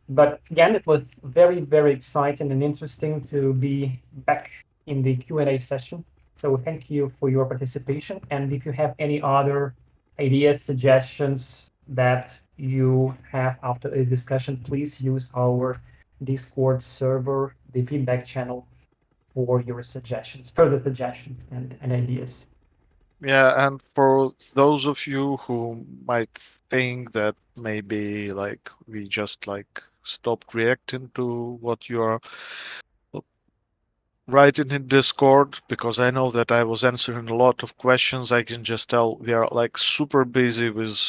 But again, it was very, very exciting and interesting to be back in the Q&A session. So thank you for your participation. And if you have any other ideas, suggestions that you have after this discussion, please use our Discord server, the feedback channel, for your suggestions, further suggestions and ideas. Yeah, and for those of you who might think that maybe like we just like stopped reacting to what you are writing in Discord, because I know that I was answering a lot of questions, I can just tell we are like super busy with